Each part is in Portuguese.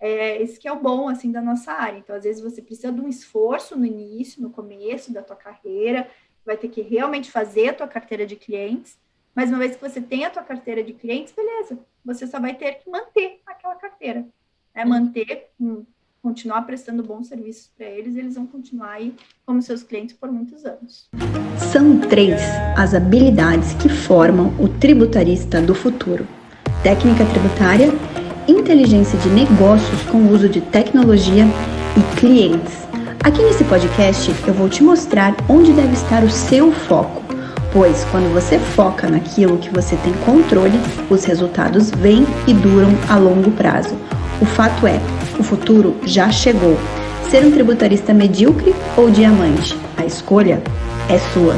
Esse que é o bom, assim, da nossa área. Então, às vezes, você precisa de um esforço no início, no começo da tua carreira, vai ter que realmente fazer a tua carteira de clientes, mas uma vez que você tem a tua carteira de clientes, beleza, você só vai ter que manter aquela carteira, né? Manter, continuar prestando bons serviços para eles, e eles vão continuar aí como seus clientes por muitos anos. São 3 as habilidades que formam o tributarista do futuro: técnica tributária, inteligência de negócios com uso de tecnologia e clientes. Aqui nesse podcast eu vou te mostrar onde deve estar o seu foco, pois quando você foca naquilo que você tem controle, os resultados vêm e duram a longo prazo. O fato é, o futuro já chegou. Ser um tributarista medíocre ou diamante? A escolha é sua.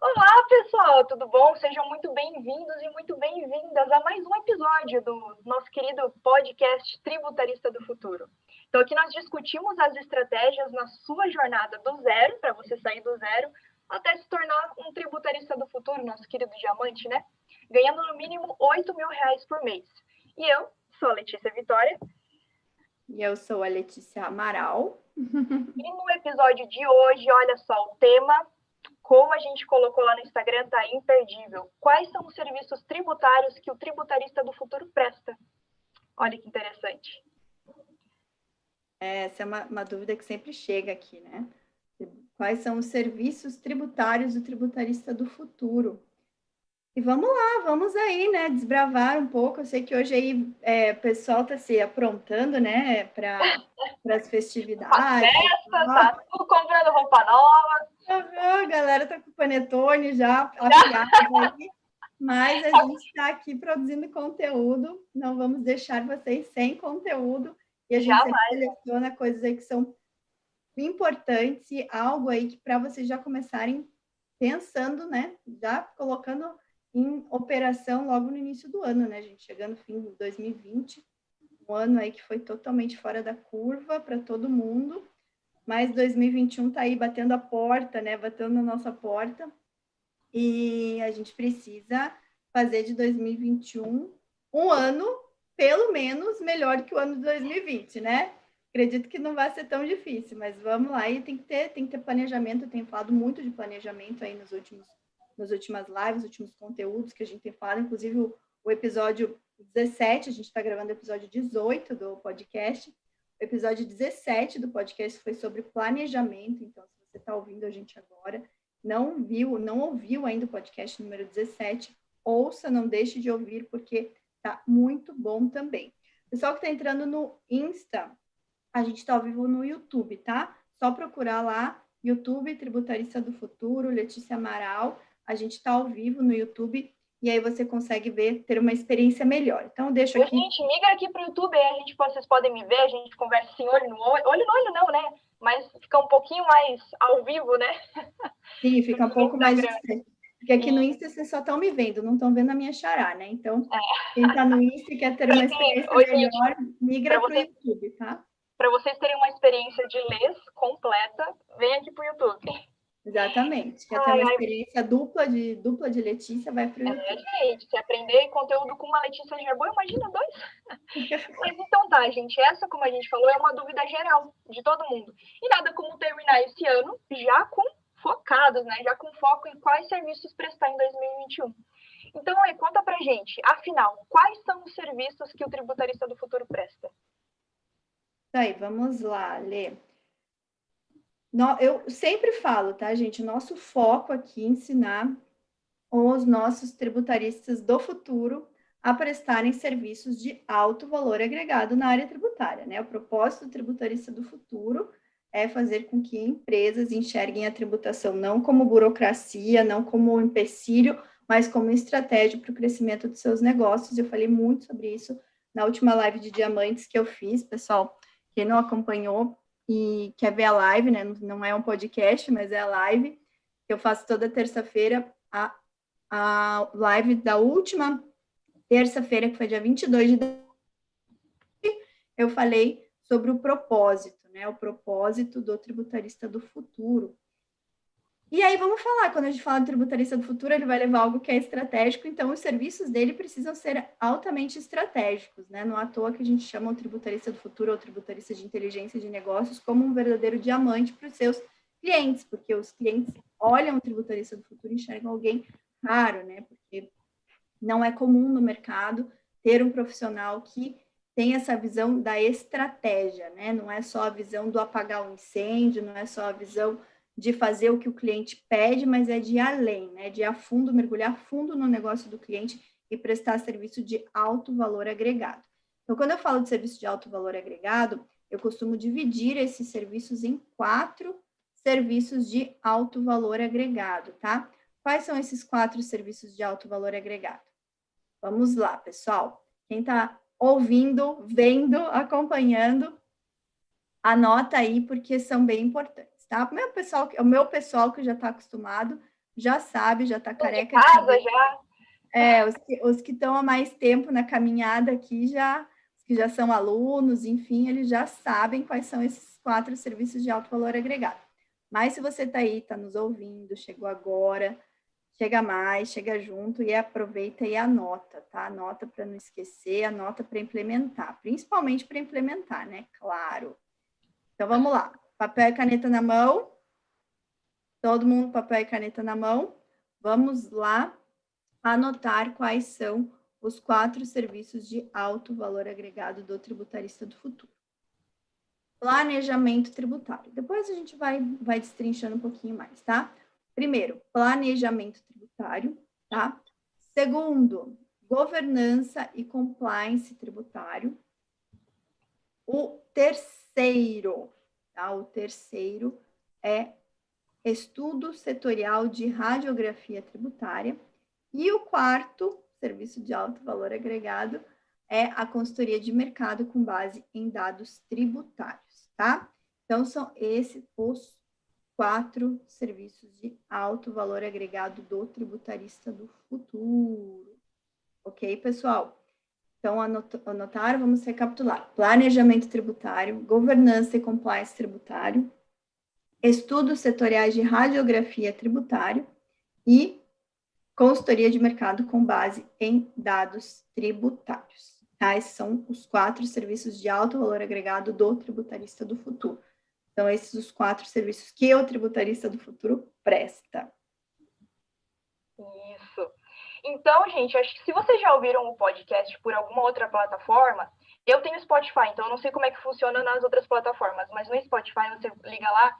Olá, pessoal, tudo bom? Sejam muito bem-vindos e muito bem-vindas a mais um episódio do nosso querido podcast Tributarista do Futuro. Então, aqui nós discutimos as estratégias na sua jornada do zero, para você sair do zero, até se tornar um tributarista do futuro, nosso querido diamante, né? Ganhando no mínimo R$8.000 por mês. E eu sou a Letícia Vitória. E eu sou a Letícia Amaral. E no episódio de hoje, olha só, o tema, como a gente colocou lá no Instagram, tá imperdível. Quais são os serviços tributários que o tributarista do futuro presta? Olha que interessante. Essa é uma dúvida que sempre chega aqui, né? Quais são os serviços tributários do tributarista do futuro? E vamos lá, vamos aí, né? Desbravar um pouco. Eu sei que hoje aí o pessoal está se aprontando, né? Para as festividades. Festa, tá tudo comprando roupa nova. A galera tá com o panetone já afiado aí. Mas a gente está aqui produzindo conteúdo. Não vamos deixar vocês sem conteúdo. E a gente sempre seleciona coisas aí que são importantes e algo aí que para vocês já começarem pensando, né? Já colocando em operação logo no início do ano, né, gente? Chegando no fim de 2020, um ano aí que foi totalmente fora da curva para todo mundo, mas 2021 tá aí batendo a porta, né? Batendo na nossa porta, e a gente precisa fazer de 2021 um ano, pelo menos, melhor que o ano de 2020, né? Acredito que não vai ser tão difícil, mas vamos lá, e tem que ter planejamento. Eu tenho falado muito de planejamento aí nas últimas lives, nos últimos conteúdos que a gente tem falado, inclusive o episódio 17, a gente está gravando o episódio 18 do podcast, o episódio 17 do podcast foi sobre planejamento. Então, se você está ouvindo a gente agora, não ouviu ainda o podcast número 17, ouça, não deixe de ouvir, porque tá muito bom também. Pessoal que está entrando no Insta, a gente está ao vivo no YouTube, tá? Só procurar lá, YouTube, Tributarista do Futuro, Letícia Amaral. A gente está ao vivo no YouTube, e aí você consegue ter uma experiência melhor. Então, deixa aqui. Gente, migra aqui para o YouTube, aí vocês podem me ver, a gente conversa assim, olho no olho não, né? Mas fica um pouquinho mais ao vivo, né? Sim, fica um pouco mais distante. Porque aqui no Insta vocês só estão me vendo, não estão vendo a minha xará, né? Então, quem está no Insta e quer ter uma experiência melhor, migra para o YouTube, tá? Para vocês terem uma experiência de lês completa, vem aqui para o YouTube. Exatamente. Quer ter uma experiência dupla de Letícia, vai para o YouTube. Gente, se aprender conteúdo com uma Letícia Gerbon, imagina dois. Mas então tá, gente, essa, como a gente falou, é uma dúvida geral de todo mundo. E nada como terminar esse ano já focados, né? Já com foco em quais serviços prestar em 2021. Então, conta pra gente, afinal, quais são os serviços que o tributarista do futuro presta? Aí, vamos lá, Lê. Eu sempre falo, tá, gente? Nosso foco aqui é ensinar os nossos tributaristas do futuro a prestarem serviços de alto valor agregado na área tributária, né? O propósito do tributarista do futuro é fazer com que empresas enxerguem a tributação não como burocracia, não como um empecilho, mas como estratégia para o crescimento dos seus negócios. Eu falei muito sobre isso na última live de diamantes que eu fiz, pessoal. Quem não acompanhou e quer ver a live, né? Não é um podcast, mas é a live que eu faço toda terça-feira, a live da última terça-feira, que foi dia 22 de dezembro, eu falei sobre o propósito, né? O propósito do tributarista do futuro. E aí vamos falar, quando a gente fala de tributarista do futuro, ele vai levar algo que é estratégico, então os serviços dele precisam ser altamente estratégicos, né? Não à toa que a gente chama o tributarista do futuro ou tributarista de inteligência de negócios como um verdadeiro diamante para os seus clientes, porque os clientes olham o tributarista do futuro e enxergam alguém raro, né? Porque não é comum no mercado ter um profissional que tem essa visão da estratégia, né? Não é só a visão do apagar o incêndio, não é só a visão de fazer o que o cliente pede, mas é de ir além, né? De ir a fundo, mergulhar fundo no negócio do cliente e prestar serviço de alto valor agregado. Então, quando eu falo de serviço de alto valor agregado, eu costumo dividir esses serviços em 4 serviços de alto valor agregado, tá? Quais são esses 4 serviços de alto valor agregado? Vamos lá, pessoal. Quem está ouvindo, vendo, acompanhando, anota aí, porque são bem importantes, tá? O meu pessoal que já está acostumado, já sabe, já está careca de casa já. Os que estão há mais tempo na caminhada aqui, os que já são alunos, enfim, eles já sabem quais são esses 4 serviços de alto valor agregado. Mas se você está aí, está nos ouvindo, chegou agora, chega mais, chega junto e aproveita e anota, tá? Anota para não esquecer, anota para implementar, principalmente para implementar, né? Claro. Então, vamos lá. Papel e caneta na mão. Todo mundo, papel e caneta na mão. Vamos lá anotar quais são os 4 serviços de alto valor agregado do tributarista do futuro. Planejamento tributário. Depois a gente vai destrinchando um pouquinho mais, tá? Primeiro, planejamento tributário, tá? Segundo, governança e compliance tributário. O terceiro, tá? O terceiro é estudo setorial de radiografia tributária. E o quarto serviço de alto valor agregado é a consultoria de mercado com base em dados tributários, tá? Então, são esses os 4 serviços de alto valor agregado do tributarista do futuro. Ok, pessoal? Então, anotaram? Vamos recapitular. Planejamento tributário, governança e compliance tributário, estudos setoriais de radiografia tributário e consultoria de mercado com base em dados tributários. Tá? Esses são os 4 serviços de alto valor agregado do tributarista do futuro. Então, esses são os 4 serviços que o tributarista do futuro presta. Isso. Então, gente, acho que se vocês já ouviram o podcast por alguma outra plataforma, eu tenho Spotify, então eu não sei como é que funciona nas outras plataformas, mas no Spotify você liga lá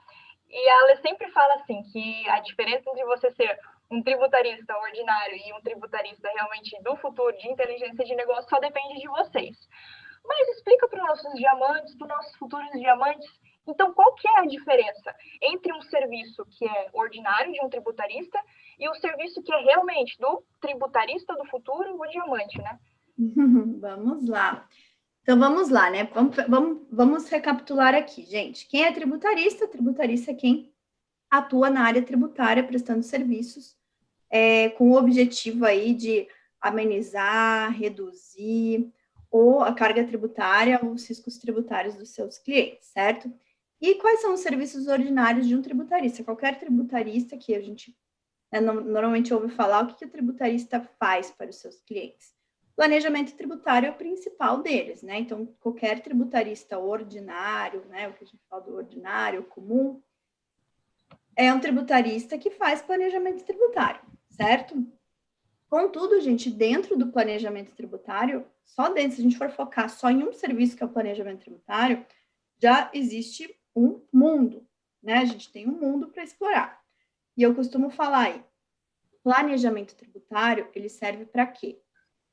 e ela sempre fala assim, que a diferença entre você ser um tributarista ordinário e um tributarista realmente do futuro, de inteligência de negócio, só depende de vocês. Mas explica para os nossos diamantes, para os nossos futuros diamantes, então qual que é a diferença entre um serviço que é ordinário de um tributarista e o serviço que é realmente do tributarista do futuro, o diamante, né? Vamos lá. Então, vamos lá, né? Vamos recapitular aqui, gente. Quem é tributarista? Tributarista é quem atua na área tributária, prestando serviços, com o objetivo aí de amenizar, reduzir ou a carga tributária, os riscos tributários dos seus clientes, certo? E quais são os serviços ordinários de um tributarista? Qualquer tributarista que a gente normalmente ouve falar, o que o tributarista faz para os seus clientes? Planejamento tributário é o principal deles, né? Então, qualquer tributarista ordinário, né? O que a gente fala do ordinário, comum, é um tributarista que faz planejamento tributário, certo? Contudo, gente, dentro do planejamento tributário, se a gente for focar só em um serviço que é o planejamento tributário, já existe um mundo, né? A gente tem um mundo para explorar. E eu costumo falar aí, planejamento tributário, ele serve para quê?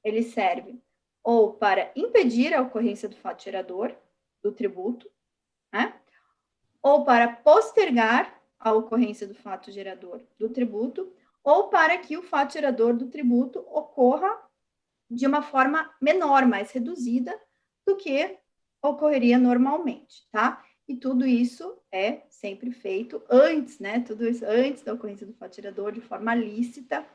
Ele serve ou para impedir a ocorrência do fato gerador do tributo, né? Ou para postergar a ocorrência do fato gerador do tributo, ou para que o fato gerador do tributo ocorra de uma forma menor, mais reduzida do que ocorreria normalmente, tá? E tudo isso é sempre feito antes, né? Tudo isso antes da ocorrência do fato gerador, de forma lícita,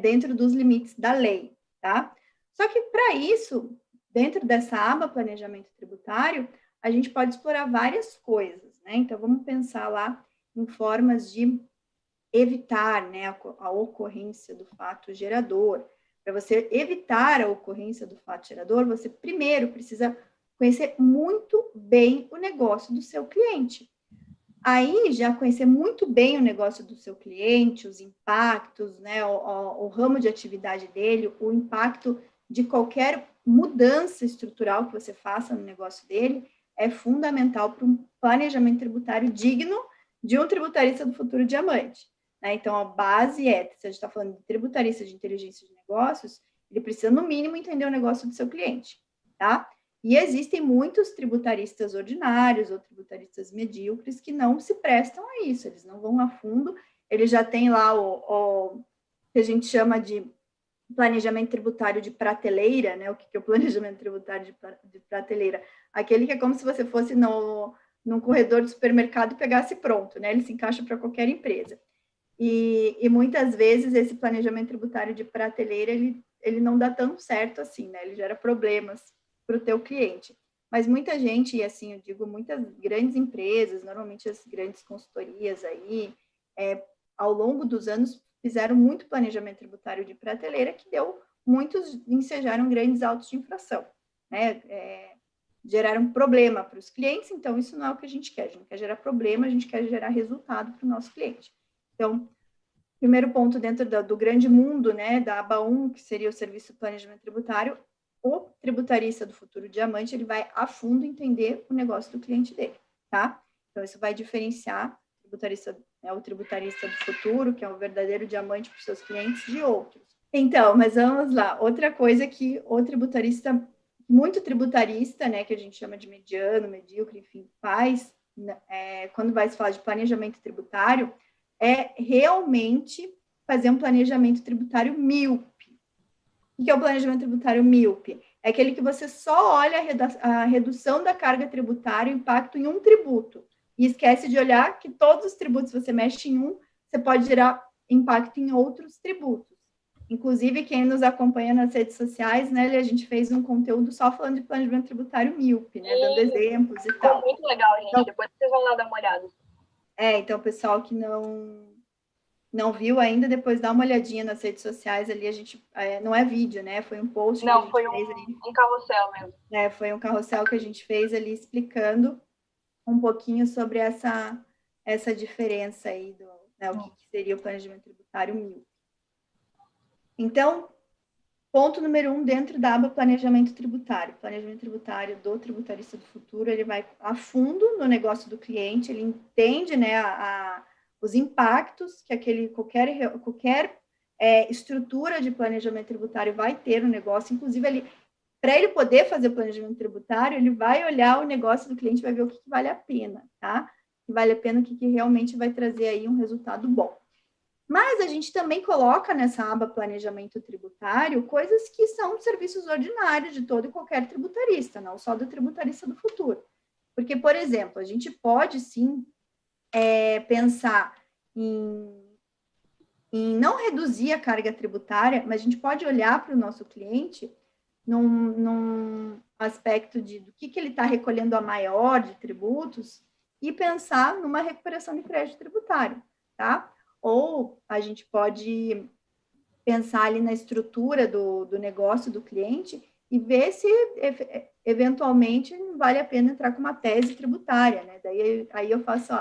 dentro dos limites da lei, tá? Só que para isso, dentro dessa aba planejamento tributário, a gente pode explorar várias coisas, né? Então, vamos pensar lá em formas de evitar, né, a ocorrência do fato gerador. Para você evitar a ocorrência do fato gerador, você primeiro precisa conhecer muito bem o negócio do seu cliente. Aí, já conhecer muito bem o negócio do seu cliente, os impactos, né, o ramo de atividade dele, o impacto de qualquer mudança estrutural que você faça no negócio dele, é fundamental para um planejamento tributário digno de um tributarista do futuro diamante. Né? Então, a base é, se a gente está falando de tributarista de inteligência de negócios, ele precisa, no mínimo, entender o negócio do seu cliente, tá? E existem muitos tributaristas ordinários ou tributaristas medíocres que não se prestam a isso, eles não vão a fundo, eles já têm lá o que a gente chama de planejamento tributário de prateleira, né? O que é o planejamento tributário de prateleira? Aquele que é como se você fosse num corredor de supermercado e pegasse pronto, né? Ele se encaixa para qualquer empresa. E muitas vezes esse planejamento tributário de prateleira, ele não dá tão certo assim, né? Ele gera problemas para o teu cliente. Mas muita gente, e assim, eu digo, muitas grandes empresas, normalmente as grandes consultorias aí, ao longo dos anos, fizeram muito planejamento tributário de prateleira, que muitos ensejaram grandes autos de infração, né? Geraram problema para os clientes, então isso não é o que a gente não quer gerar problema, a gente quer gerar resultado para o nosso cliente. Então, primeiro ponto dentro do grande mundo, né, da aba 1, que seria o serviço de planejamento tributário, o tributarista do futuro diamante, ele vai a fundo entender o negócio do cliente dele, tá? Então, isso vai diferenciar o tributarista do futuro, que é o verdadeiro diamante para os seus clientes, de outros. Então, mas vamos lá. Outra coisa que o tributarista, muito tributarista, né, que a gente chama de mediano, medíocre, enfim, faz, quando vai se falar de planejamento tributário, é realmente fazer um planejamento tributário míope. O que é o planejamento tributário míope? É aquele que você só olha a redução da carga tributária, o impacto em um tributo, e esquece de olhar que todos os tributos, você mexe em um, você pode gerar impacto em outros tributos. Inclusive, quem nos acompanha nas redes sociais, né, a gente fez um conteúdo só falando de planejamento tributário míope, né, dando exemplos e tal. Muito legal, gente. Então, depois vocês vão lá dar uma olhada. Então, o pessoal que não viu ainda, depois dá uma olhadinha nas redes sociais ali, a gente, não é vídeo, né, foi um post que a gente fez ali. Um carrossel mesmo. Foi um carrossel que a gente fez ali explicando um pouquinho sobre essa diferença aí o que seria o planejamento tributário míope. Então, ponto número 1 dentro da aba planejamento tributário. Planejamento tributário do tributarista do futuro, ele vai a fundo no negócio do cliente, ele entende, né, os impactos que qualquer estrutura de planejamento tributário vai ter no negócio, inclusive para ele poder fazer o planejamento tributário, ele vai olhar o negócio do cliente, vai ver o que vale a pena, tá? O que vale a pena, o que realmente vai trazer aí um resultado bom. Mas a gente também coloca nessa aba planejamento tributário coisas que são serviços ordinários de todo e qualquer tributarista, não só do tributarista do futuro. Porque, por exemplo, a gente pode sim pensar em não reduzir a carga tributária, mas a gente pode olhar para o nosso cliente num aspecto do que ele está recolhendo a maior de tributos e pensar numa recuperação de crédito tributário, tá? Ou a gente pode pensar ali na estrutura do negócio do cliente e ver se, eventualmente, vale a pena entrar com uma tese tributária, né? Daí aí eu faço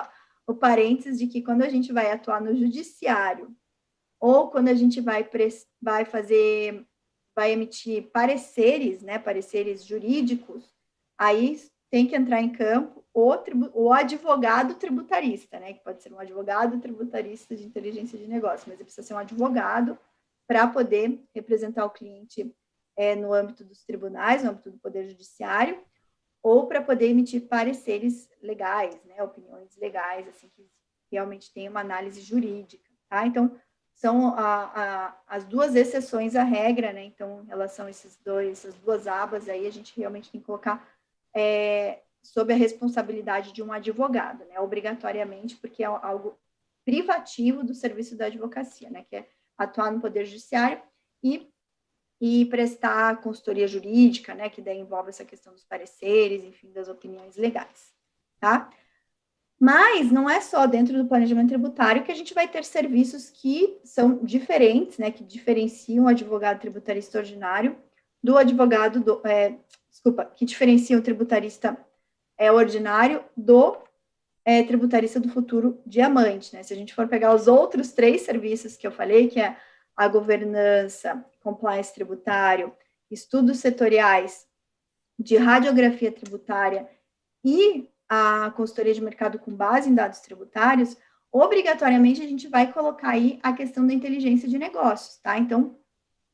o parênteses de que quando a gente vai atuar no judiciário ou quando a gente vai emitir pareceres, né, pareceres jurídicos, aí tem que entrar em campo o advogado tributarista, né, que pode ser um advogado tributarista de inteligência de negócio, mas ele precisa ser um advogado para poder representar o cliente no âmbito dos tribunais, no âmbito do Poder Judiciário, ou para poder emitir pareceres legais, né, opiniões legais, assim, que realmente tem uma análise jurídica, tá? Então, são as duas exceções à regra, né? Então, em relação a essas duas abas aí, a gente realmente tem que colocar sob a responsabilidade de um advogado, né? Obrigatoriamente, porque é algo privativo do serviço da advocacia, né? Que é atuar no Poder Judiciário e prestar consultoria jurídica, né? Que daí envolve essa questão dos pareceres, enfim, das opiniões legais, tá? Mas não é só dentro do planejamento tributário que a gente vai ter serviços que são diferentes, né, que diferenciam o advogado tributarista ordinário do advogado, que diferenciam o tributarista ordinário do tributarista do futuro diamante, né? Se a gente for pegar os outros 3 serviços que eu falei, que é a governança, compliance tributário, estudos setoriais de radiografia tributária e a consultoria de mercado com base em dados tributários, obrigatoriamente a gente vai colocar aí a questão da inteligência de negócios, tá? Então,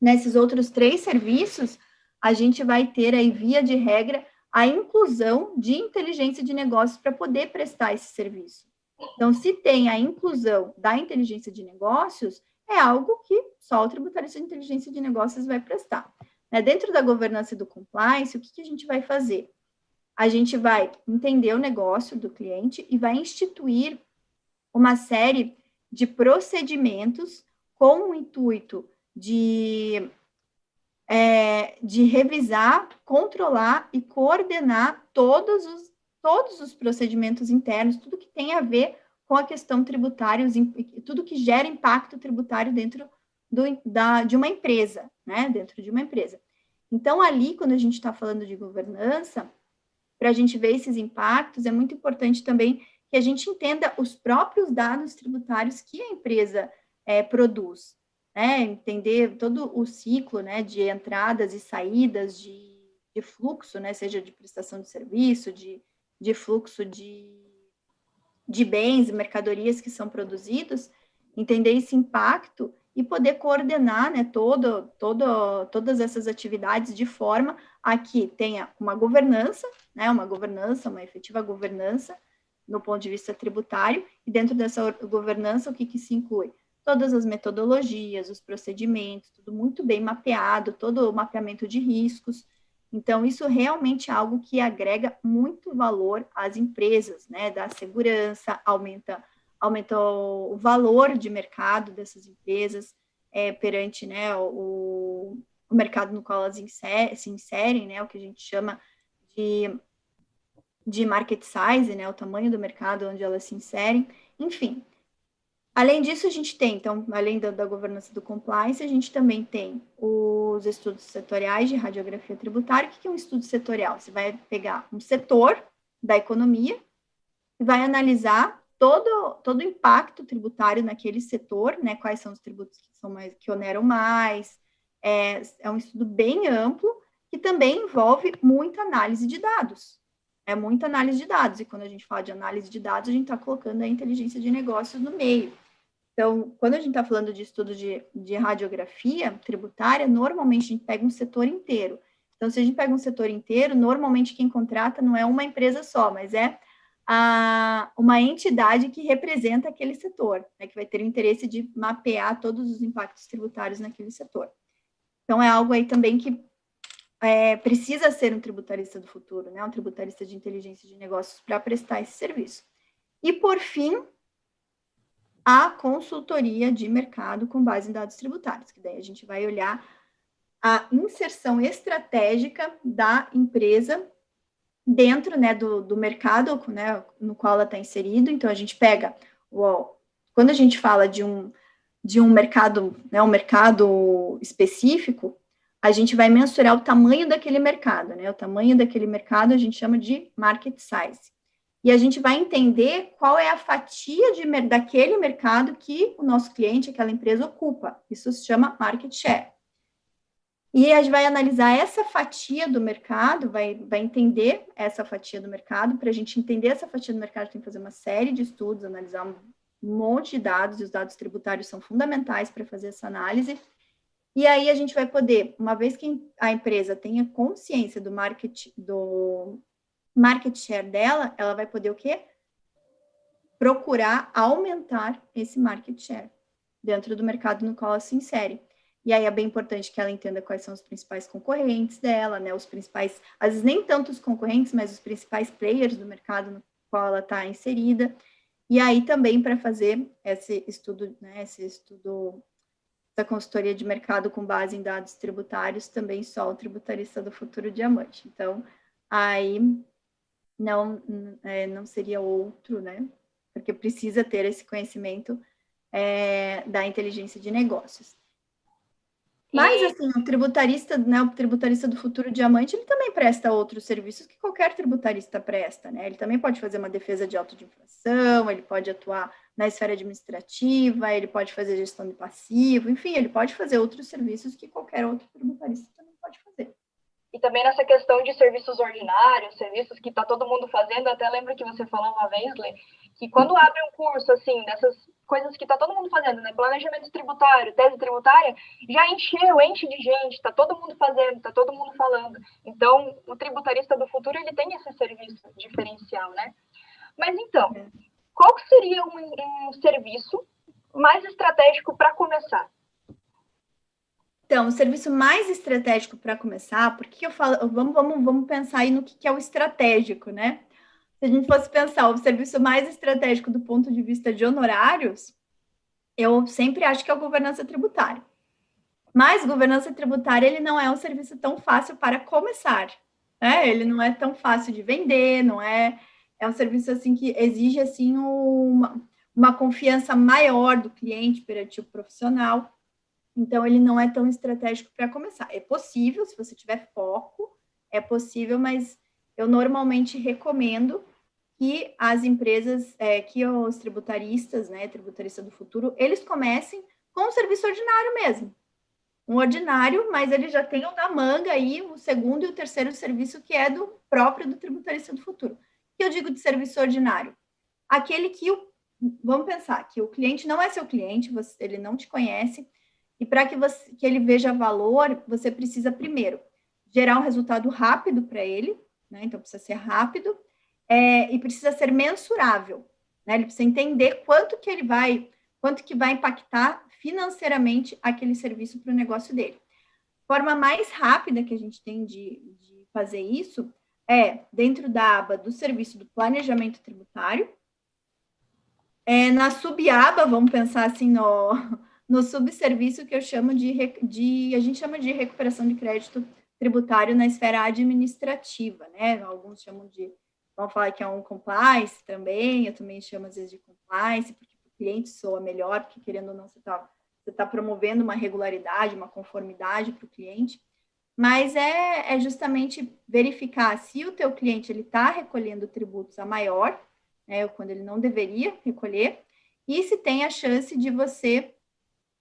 nesses outros 3 serviços, a gente vai ter aí, via de regra, a inclusão de inteligência de negócios para poder prestar esse serviço. Então, se tem a inclusão da inteligência de negócios, é algo que só o tributarista de inteligência de negócios vai prestar. Né? Dentro da governança e do compliance, o que a gente vai fazer? A gente vai entender o negócio do cliente e vai instituir uma série de procedimentos com o intuito de revisar, controlar e coordenar todos os procedimentos internos, tudo que tem a ver com a questão tributária, tudo que gera impacto tributário dentro de uma empresa, né? Dentro de uma empresa. Então, ali, quando a gente está falando de governança, para a gente ver esses impactos, é muito importante também que a gente entenda os próprios dados tributários que a empresa produz, né? Entender todo o ciclo, né, de entradas e saídas de fluxo, né, seja de prestação de serviço, de fluxo de bens e mercadorias que são produzidos, entender esse impacto e poder coordenar, né, todas essas atividades de forma a que tenha uma governança, né, uma efetiva governança no ponto de vista tributário, e dentro dessa governança, o que se inclui? Todas as metodologias, os procedimentos, tudo muito bem mapeado, todo o mapeamento de riscos. Então, isso realmente é algo que agrega muito valor às empresas, né, dá segurança, aumenta o valor de mercado dessas empresas perante, né, o mercado no qual elas se inserem, né, o que a gente chama de market size, né, o tamanho do mercado onde elas se inserem, enfim. Além disso, a gente tem, então, além da governança do compliance, a gente também tem os estudos setoriais de radiografia tributária. O que é um estudo setorial? Você vai pegar um setor da economia e vai analisar todo o impacto tributário naquele setor, né? Quais são os tributos que oneram mais. É um estudo bem amplo que também envolve muita análise de dados. É muita análise de dados, e quando a gente fala de análise de dados, a gente está colocando a inteligência de negócios no meio. Então, quando a gente está falando de estudo de radiografia tributária, normalmente a gente pega um setor inteiro. Então, se a gente pega um setor inteiro, normalmente quem contrata não é uma empresa só, mas é uma entidade que representa aquele setor, né, que vai ter o interesse de mapear todos os impactos tributários naquele setor. Então, é algo aí também que precisa ser um tributarista do futuro, né, um tributarista de inteligência de negócios para prestar esse serviço. E, por fim, a consultoria de mercado com base em dados tributários, que daí a gente vai olhar a inserção estratégica da empresa dentro, né, do mercado, né, no qual ela está inserido. Então, a gente pega, quando a gente fala de um mercado, né, um mercado específico, a gente vai mensurar o tamanho daquele mercado, né, o tamanho daquele mercado a gente chama de market size. E a gente vai entender qual é a fatia daquele mercado que o nosso cliente, aquela empresa, ocupa. Isso se chama market share. E a gente vai analisar essa fatia do mercado, vai entender essa fatia do mercado. Para a gente entender essa fatia do mercado, tem que fazer uma série de estudos, analisar um monte de dados, e os dados tributários são fundamentais para fazer essa análise. E aí a gente vai poder, uma vez que a empresa tenha consciência do market share dela, ela vai poder o quê? Procurar aumentar esse market share dentro do mercado no qual ela se insere. E aí é bem importante que ela entenda quais são os principais concorrentes dela, né? Os principais, às vezes nem tanto os concorrentes, mas os principais players do mercado no qual ela está inserida. E aí também para fazer esse estudo, né? Da consultoria de mercado com base em dados tributários, também só o tributarista do futuro diamante. Então, aí não seria outro, né? Porque precisa ter esse conhecimento da inteligência de negócios. Mas, assim, o tributarista, né, o tributarista do futuro diamante, ele também presta outros serviços que qualquer tributarista presta, né? Ele também pode fazer uma defesa de auto de infração, ele pode atuar na esfera administrativa, ele pode fazer gestão de passivo, enfim, ele pode fazer outros serviços que qualquer outro tributarista também pode fazer. E também nessa questão de serviços ordinários, serviços que está todo mundo fazendo, até lembro que você falou uma vez, Lê, que quando abre um curso, assim, dessas coisas que está todo mundo fazendo, né? Planejamento tributário, tese tributária, já enche de gente, está todo mundo fazendo, está todo mundo falando. Então, o tributarista do futuro, ele tem esse serviço diferencial, né? Mas então, qual que seria um serviço mais estratégico para começar? Então, o serviço mais estratégico para começar, porque eu falo, vamos pensar aí no que é o estratégico, né? Se a gente fosse pensar o serviço mais estratégico do ponto de vista de honorários, eu sempre acho que é a governança tributária. Mas governança tributária, ele não é um serviço tão fácil para começar, né? Ele não é tão fácil de vender, não é... É um serviço, assim, que exige, assim, uma confiança maior do cliente perante o profissional. Então, ele não é tão estratégico para começar. É possível, se você tiver foco, é possível, mas eu normalmente recomendo que as empresas, que os tributaristas, né, tributarista do futuro, eles comecem com um serviço ordinário mesmo. Um ordinário, mas eles já tenham na manga aí o segundo e o terceiro serviço, que é do próprio do tributarista do futuro. O que eu digo de serviço ordinário? Aquele que, vamos pensar, que o cliente não é seu cliente, ele não te conhece, e para que ele veja valor, você precisa, primeiro, gerar um resultado rápido para ele, né? Então, precisa ser rápido, e precisa ser mensurável, né? Ele precisa entender quanto que vai impactar financeiramente aquele serviço para o negócio dele. A forma mais rápida que a gente tem de fazer isso é dentro da aba do serviço do planejamento tributário, na subaba, vamos pensar assim, no subserviço que eu chamo a gente chama de recuperação de crédito tributário na esfera administrativa, né? Alguns vão falar que é um compliance também, eu também chamo às vezes de compliance, porque o cliente soa melhor, porque querendo ou não, você tá promovendo uma regularidade, uma conformidade para o cliente, mas é justamente verificar se o teu cliente ele está recolhendo tributos a maior, né, quando ele não deveria recolher, e se tem a chance de você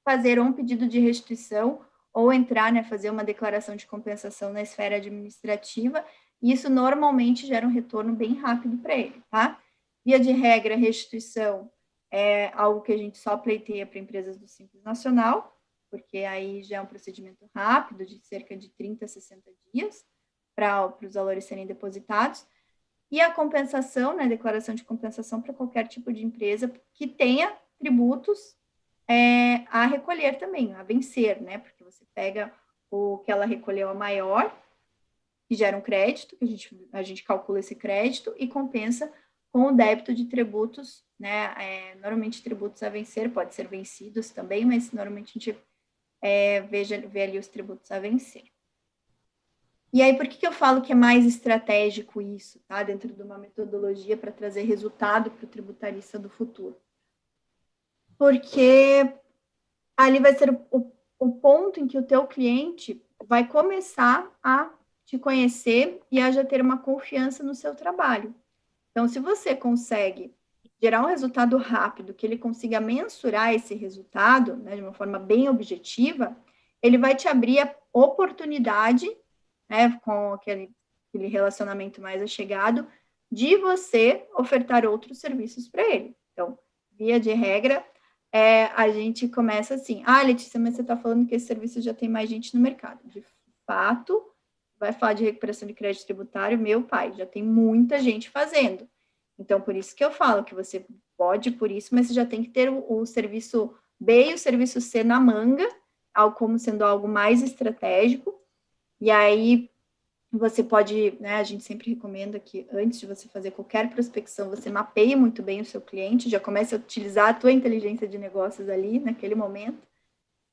fazer um pedido de restituição ou entrar, né, fazer uma declaração de compensação na esfera administrativa, e isso normalmente gera um retorno bem rápido para ele, tá? Via de regra, restituição é algo que a gente só pleiteia para empresas do Simples Nacional, porque aí já é um procedimento rápido, de cerca de 30 a 60 dias, para os valores serem depositados, e a compensação, né, declaração de compensação para qualquer tipo de empresa que tenha tributos a recolher também, a vencer, né, porque você pega o que ela recolheu a maior, que gera um crédito, que a gente calcula esse crédito e compensa com o débito de tributos, né, normalmente tributos a vencer, pode ser vencidos também, mas normalmente a gente vê ali os tributos a vencer. E aí, por que eu falo que é mais estratégico isso, tá? Dentro de uma metodologia para trazer resultado para o tributarista do futuro? Porque ali vai ser o ponto em que o teu cliente vai começar a te conhecer e a já ter uma confiança no seu trabalho. Então, se você consegue gerar um resultado rápido, que ele consiga mensurar esse resultado, né, de uma forma bem objetiva, ele vai te abrir a oportunidade, né, com aquele relacionamento mais achegado, de você ofertar outros serviços para ele. Então, via de regra, a gente começa assim, Letícia, mas você está falando que esse serviço já tem mais gente no mercado. De fato, vai falar de recuperação de crédito tributário, meu pai, já tem muita gente fazendo. Então, por isso que eu falo que você pode por isso, mas você já tem que ter o serviço B e o serviço C na manga, como sendo algo mais estratégico. E aí, você pode, né, a gente sempre recomenda que antes de você fazer qualquer prospecção, você mapeie muito bem o seu cliente, já comece a utilizar a tua inteligência de negócios ali, naquele momento.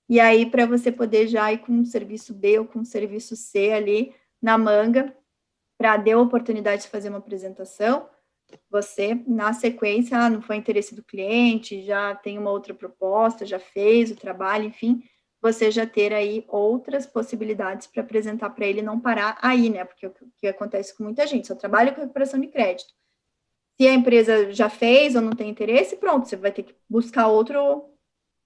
E aí, para você poder já ir com um serviço B ou com um serviço C ali na manga, deu a oportunidade de fazer uma apresentação, você, na sequência, não foi interesse do cliente, já tem uma outra proposta, já fez o trabalho, enfim, você já ter aí outras possibilidades para apresentar para ele, não parar aí, né? Porque o que acontece com muita gente, só trabalha com recuperação de crédito. Se a empresa já fez ou não tem interesse, pronto, você vai ter que buscar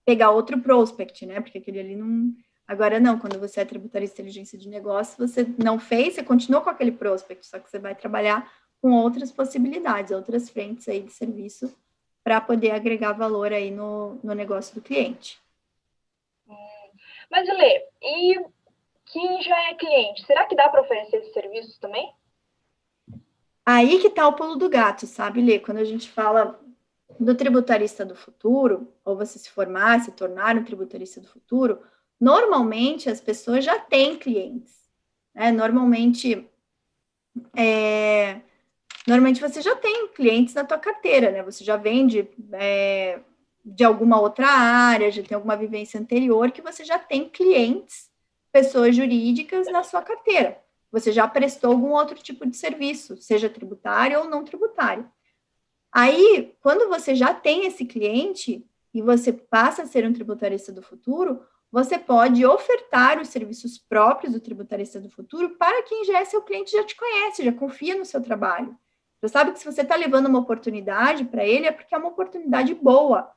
pegar outro prospect, né? Porque aquele ali não... Agora não, quando você é tributarista de inteligência de negócio, você não fez, você continua com aquele prospect, só que você vai trabalhar com outras possibilidades, outras frentes aí de serviço para poder agregar valor aí no negócio do cliente. Mas, Lê, e quem já é cliente, será que dá para oferecer esses serviços também? Aí que tá o pulo do gato, sabe, Lê? Quando a gente fala do tributarista do futuro, ou você se formar, se tornar um tributarista do futuro, normalmente as pessoas já têm clientes, né? Normalmente você já tem clientes na tua carteira, né? Você já vende de alguma outra área, já tem alguma vivência anterior, que você já tem clientes, pessoas jurídicas na sua carteira. Você já prestou algum outro tipo de serviço, seja tributário ou não tributário. Aí, quando você já tem esse cliente e você passa a ser um tributarista do futuro, você pode ofertar os serviços próprios do tributarista do futuro para quem já é seu cliente, já te conhece, já confia no seu trabalho. Já sabe que se você está levando uma oportunidade para ele, é porque é uma oportunidade boa,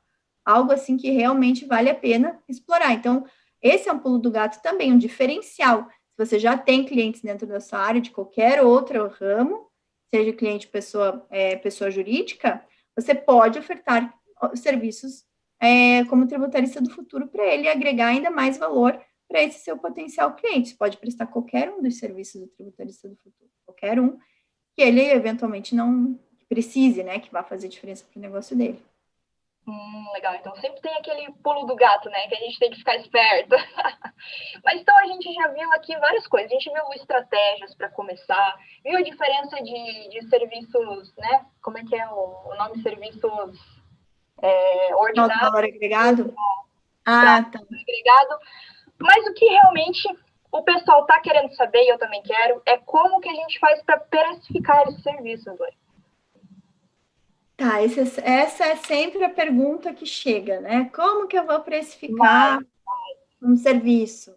algo assim que realmente vale a pena explorar. Então, esse é um pulo do gato também, um diferencial. Se você já tem clientes dentro da sua área, de qualquer outro ramo, seja cliente pessoa jurídica, você pode ofertar serviços como tributarista do futuro para ele agregar ainda mais valor para esse seu potencial cliente. Você pode prestar qualquer um dos serviços do tributarista do futuro, qualquer um que ele eventualmente não precise, né, que vá fazer diferença para o negócio dele. Legal, então sempre tem aquele pulo do gato, né, que a gente tem que ficar esperto. Mas então a gente já viu aqui várias coisas, a gente viu estratégias para começar, viu a diferença de serviços, né, como é que é o nome, serviços ordinários. Valor agregado? Tá. Agregado. Mas o que realmente o pessoal está querendo saber, e eu também quero, é como que a gente faz para precificar esse serviço, Dori. Tá, essa é sempre a pergunta que chega, né? Como que eu vou precificar um serviço?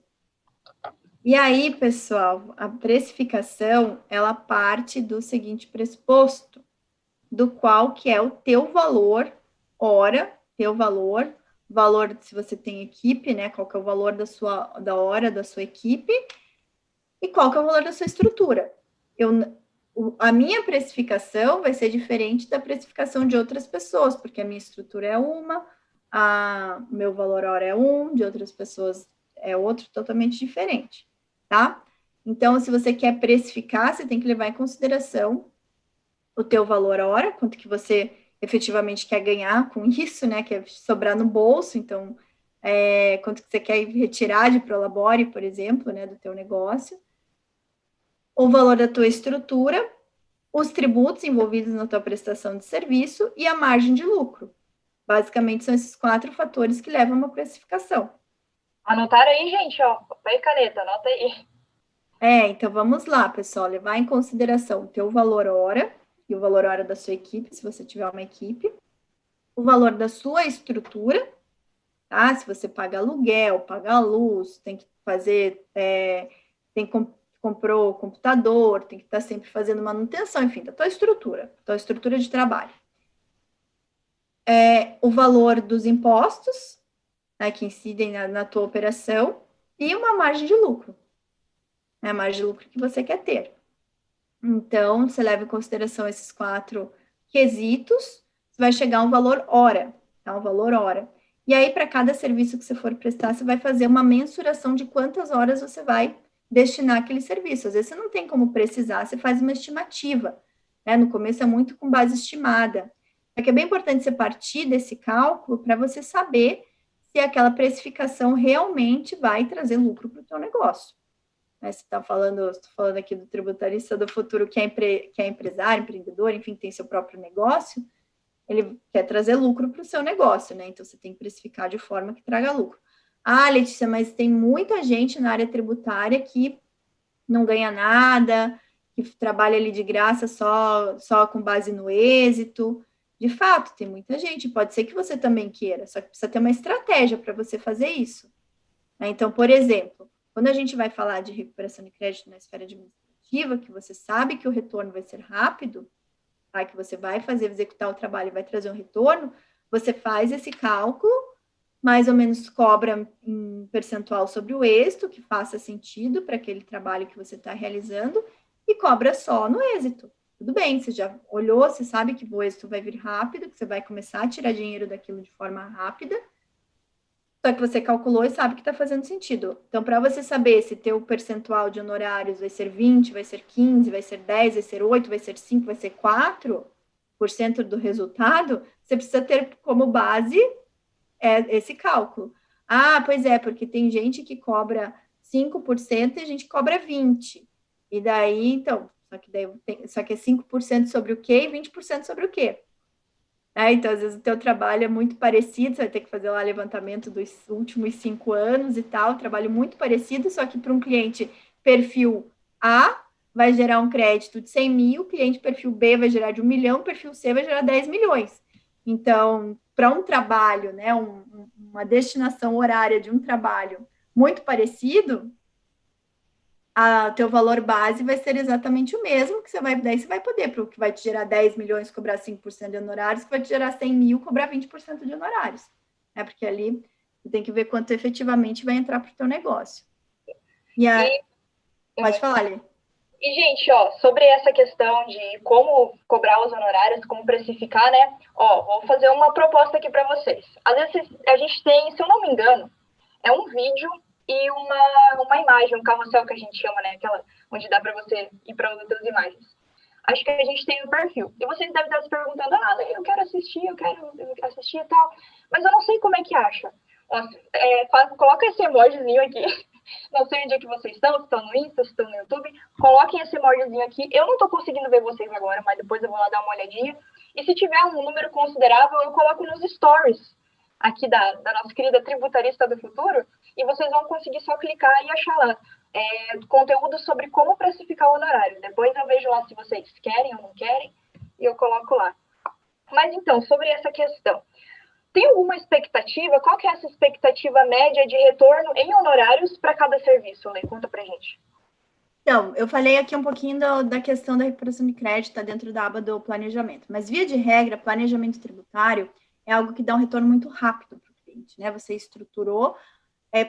E aí, pessoal, a precificação, ela parte do seguinte pressuposto, do qual que é o teu valor, hora, teu valor se você tem equipe, né? Qual que é o valor da hora da sua equipe e qual que é o valor da sua estrutura. A minha precificação vai ser diferente da precificação de outras pessoas, porque a minha estrutura é uma, meu valor hora é um, de outras pessoas é outro, totalmente diferente, tá? Então, se você quer precificar, você tem que levar em consideração o teu valor hora, quanto que você efetivamente quer ganhar com isso, né? Quer sobrar no bolso, então, quanto que você quer retirar de Prolabore, por exemplo, né, do teu negócio. O valor da tua estrutura, os tributos envolvidos na tua prestação de serviço e a margem de lucro. Basicamente, são esses 4 fatores que levam a uma precificação. Anotaram aí, gente, ó, papel e caneta, anota aí. Então vamos lá, pessoal, levar em consideração o teu valor hora e o valor hora da sua equipe, se você tiver uma equipe, o valor da sua estrutura, tá? Se você paga aluguel, paga luz, tem que fazer, comprou computador, tem que estar sempre fazendo manutenção, enfim, da tua estrutura de trabalho. O valor dos impostos, né, que incidem na tua operação, e uma margem de lucro, né, a margem de lucro que você quer ter. Então, você leva em consideração esses 4 quesitos, você vai chegar a um valor hora, tá? Um valor hora. E aí, para cada serviço que você for prestar, você vai fazer uma mensuração de quantas horas você vai destinar aquele serviço. Às vezes, você não tem como precisar, você faz uma estimativa, né? No começo é muito com base estimada. É que é bem importante você partir desse cálculo para você saber se aquela precificação realmente vai trazer lucro para o teu negócio. Você está falando aqui do tributarista do futuro que é empresário, empreendedor, enfim, tem seu próprio negócio, ele quer trazer lucro para o seu negócio, né? Então, você tem que precificar de forma que traga lucro. Ah, Letícia, mas tem muita gente na área tributária que não ganha nada, que trabalha ali de graça só com base no êxito. De fato, tem muita gente, pode ser que você também queira, só que precisa ter uma estratégia para você fazer isso. Então, por exemplo, quando a gente vai falar de recuperação de crédito na esfera administrativa, que você sabe que o retorno vai ser rápido, tá? Que você vai executar o trabalho e vai trazer um retorno, você faz esse cálculo, mais ou menos cobra em percentual sobre o êxito, que faça sentido para aquele trabalho que você está realizando, e cobra só no êxito. Tudo bem, você já olhou, você sabe que o êxito vai vir rápido, que você vai começar a tirar dinheiro daquilo de forma rápida, só que você calculou e sabe que está fazendo sentido. Então, para você saber se teu percentual de honorários vai ser 20, vai ser 15, vai ser 10, vai ser 8, vai ser 5, vai ser 4% do resultado, você precisa ter como base esse cálculo. Ah, pois é, porque tem gente que cobra 5% e a gente cobra 20%. E daí, então, só que é 5% sobre o quê e 20% sobre o quê? Então, às vezes, o teu trabalho é muito parecido, você vai ter que fazer lá levantamento dos últimos 5 anos e tal, trabalho muito parecido, só que para um cliente perfil A, vai gerar um crédito de 100 mil, cliente perfil B vai gerar de 1 milhão, perfil C vai gerar 10 milhões. Então, para um trabalho, né, uma destinação horária de um trabalho muito parecido, teu valor base vai ser exatamente o mesmo, que daí você vai poder, para o que vai te gerar 10 milhões, cobrar 5% de honorários, que vai te gerar 100 mil, cobrar 20% de honorários. Porque ali você tem que ver quanto efetivamente vai entrar para o teu negócio. Pode falar, Lê. E, gente, sobre essa questão de como cobrar os honorários, como precificar, né? Vou fazer uma proposta aqui para vocês. Às vezes a gente tem, se eu não me engano, é um vídeo e uma imagem, um carrossel que a gente chama, né? Aquela onde dá para você ir para outras imagens. Acho que a gente tem um perfil. E vocês devem estar se perguntando, eu quero assistir e tal, mas eu não sei como é que acha. Coloca esse emojizinho aqui. Não sei onde é que vocês estão, se estão no Insta, se estão no YouTube. Coloquem esse emojizinho aqui. Eu não estou conseguindo ver vocês agora, mas depois eu vou lá dar uma olhadinha. E se tiver um número considerável, eu coloco nos stories aqui da nossa querida tributarista do futuro, e vocês vão conseguir só clicar e achar lá conteúdo sobre como precificar o honorário. Depois eu vejo lá se vocês querem ou não querem, e eu coloco lá. Mas então, sobre essa questão, tem alguma expectativa? Qual que é essa expectativa média de retorno em honorários para cada serviço, Lê? Conta pra gente. Então, eu falei aqui um pouquinho da questão da recuperação de crédito, tá dentro da aba do planejamento, mas via de regra, planejamento tributário é algo que dá um retorno muito rápido para o cliente, né? Você estruturou,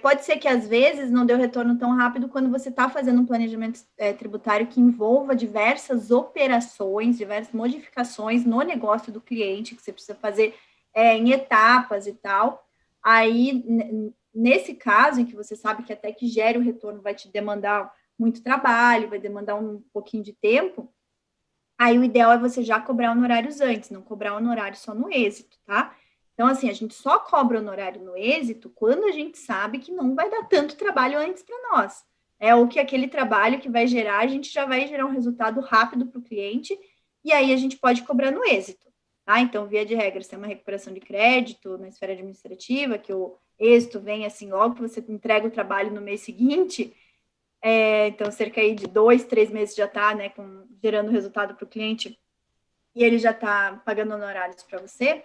pode ser que às vezes não dê o retorno tão rápido quando você está fazendo um planejamento tributário que envolva diversas operações, diversas modificações no negócio do cliente, que você precisa fazer em etapas e tal. Aí, nesse caso, em que você sabe que até que gere o retorno vai te demandar muito trabalho, vai demandar um pouquinho de tempo, aí o ideal é você já cobrar honorários antes, não cobrar honorário só no êxito, tá? Então, assim, a gente só cobra honorário no êxito quando a gente sabe que não vai dar tanto trabalho antes para nós. Ou que aquele trabalho que vai gerar, a gente já vai gerar um resultado rápido para o cliente, e aí a gente pode cobrar no êxito, tá? Então, via de regra, se é uma recuperação de crédito na esfera administrativa, que o êxito vem assim, logo que você entrega o trabalho no mês seguinte, então, cerca aí de 2, 3 meses já está, né, gerando resultado para o cliente, e ele já está pagando honorários para você.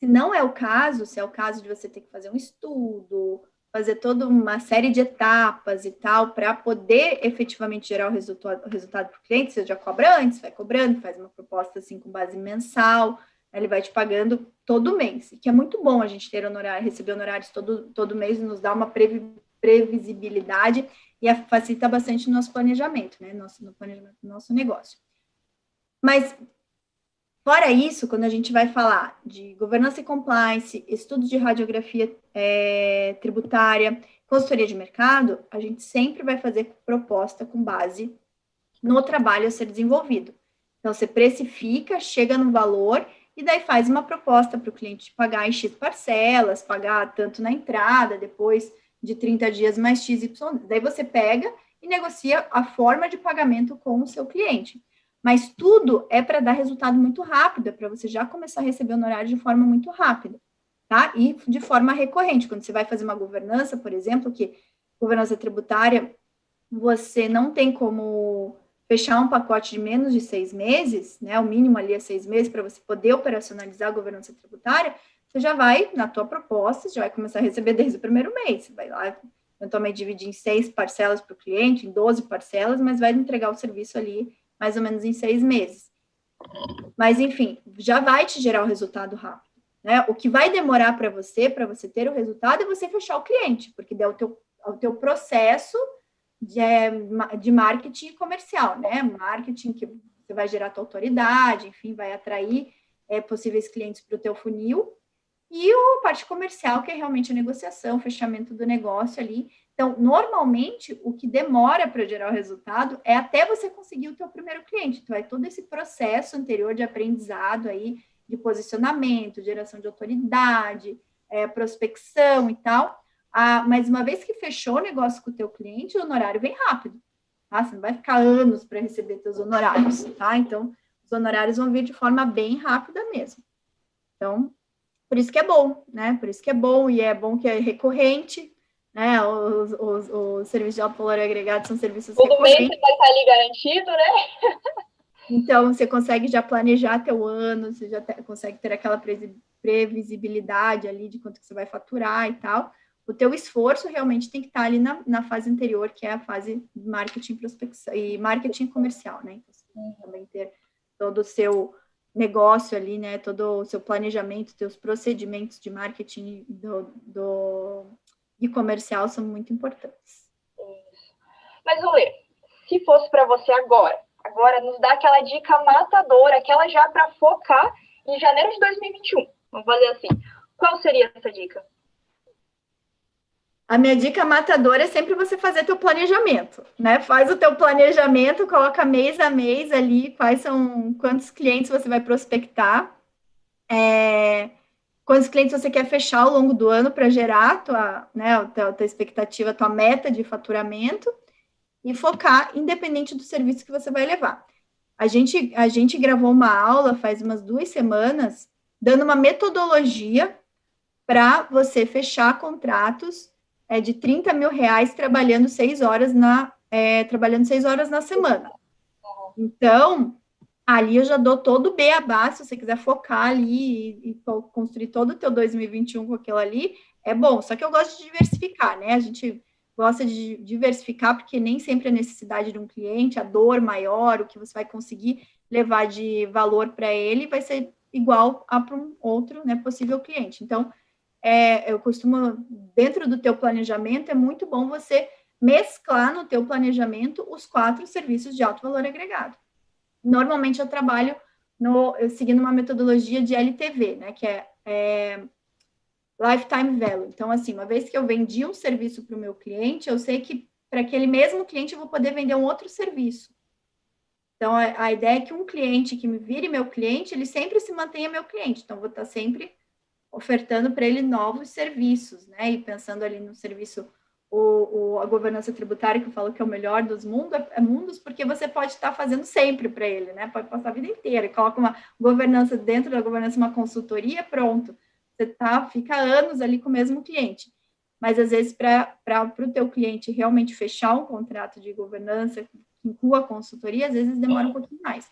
Se não é o caso, se é o caso de você ter que fazer um estudo, fazer toda uma série de etapas e tal, para poder efetivamente gerar o resultado para o cliente, você já cobra antes, vai cobrando, faz uma proposta assim com base mensal, ele vai te pagando todo mês, que é muito bom a gente ter honorário, receber honorários todo mês, nos dá uma previsibilidade e facilita bastante o nosso planejamento, né? No planejamento do nosso negócio. Mas, fora isso, quando a gente vai falar de governança e compliance, estudo de radiografia tributária, consultoria de mercado, a gente sempre vai fazer proposta com base no trabalho a ser desenvolvido. Então, você precifica, chega no valor e daí faz uma proposta para o cliente pagar em X parcelas, pagar tanto na entrada, depois de 30 dias mais XY, daí você pega e negocia a forma de pagamento com o seu cliente. Mas tudo é para dar resultado muito rápido, é para você já começar a receber honorário de forma muito rápida, tá? E de forma recorrente. Quando você vai fazer uma governança, por exemplo, que governança tributária, você não tem como fechar um pacote de menos de 6 meses, né, o mínimo ali é 6 meses, para você poder operacionalizar a governança tributária, você já vai, na tua proposta, você já vai começar a receber desde o primeiro mês. Você vai lá, eventualmente, dividir em 6 parcelas para o cliente, em 12 parcelas, mas vai entregar o serviço ali mais ou menos em 6 meses. Mas, enfim, já vai te gerar o resultado rápido, né? O que vai demorar para você ter o resultado, é você fechar o cliente, porque daí o teu processo de marketing comercial, né? Marketing que você vai gerar a tua autoridade, enfim, vai atrair possíveis clientes para o teu funil, e a parte comercial, que é realmente a negociação, o fechamento do negócio ali. Então, normalmente, o que demora para gerar o resultado é até você conseguir o teu primeiro cliente. Então, é todo esse processo anterior de aprendizado aí, de posicionamento, geração de autoridade, prospecção e tal. Mas uma vez que fechou o negócio com o teu cliente, o honorário vem rápido. Tá? Você não vai ficar anos para receber teus honorários, tá? Então, os honorários vão vir de forma bem rápida mesmo. Então, por isso que é bom, né? Por isso que é bom, e é bom que é recorrente, né? Os serviços de alto valor agregado são serviços todo recorrentes. mês você vai estar ali garantido, né? Então, você consegue já planejar teu ano, você já consegue ter aquela previsibilidade ali de quanto que você vai faturar e tal. O teu esforço realmente tem que estar ali na fase anterior, que é a fase de marketing, prospecção e marketing comercial, né? Então, você tem que também ter todo o seu negócio ali, né? Todo o seu planejamento, teus procedimentos de marketing e comercial são muito importantes. Mas, Olê, se fosse para você agora nos dá aquela dica matadora, aquela já para focar em janeiro de 2021. Vamos fazer assim. Qual seria essa dica? A minha dica matadora é sempre você fazer teu planejamento, né? Faz o teu planejamento, coloca mês a mês ali, quantos clientes você vai prospectar, quantos clientes você quer fechar ao longo do ano para gerar a tua expectativa, a tua meta de faturamento, e focar independente do serviço que você vai levar. A gente gravou uma aula faz umas 2 semanas, dando uma metodologia para você fechar contratos de R$30 mil trabalhando 6 horas na semana. Então, ali eu já dou todo o beabá, se você quiser focar ali e construir todo o teu 2021 com aquilo ali, é bom. Só que eu gosto de diversificar, né? A gente gosta de diversificar, porque nem sempre a necessidade de um cliente, a dor maior, o que você vai conseguir levar de valor para ele vai ser igual a para um outro, né, possível cliente. Então, eu costumo, dentro do teu planejamento, é muito bom você mesclar no teu planejamento os 4 serviços de alto valor agregado. Normalmente eu trabalho seguindo uma metodologia de LTV, né, que é Lifetime Value. Então, assim, uma vez que eu vendi um serviço para o meu cliente, eu sei que para aquele mesmo cliente eu vou poder vender um outro serviço. Então, a ideia é que um cliente que me vire meu cliente, ele sempre se mantenha meu cliente. Então, eu vou estar sempre ofertando para ele novos serviços, né? E pensando ali no serviço, a governança tributária, que eu falo que é o melhor dos mundos, porque você pode estar fazendo sempre para ele, né? Pode passar a vida inteira. Coloca uma governança dentro da governança, uma consultoria, pronto. Você fica anos ali com o mesmo cliente. Mas, às vezes, para o teu cliente realmente fechar um contrato de governança, que inclua a consultoria, às vezes demora um pouquinho mais.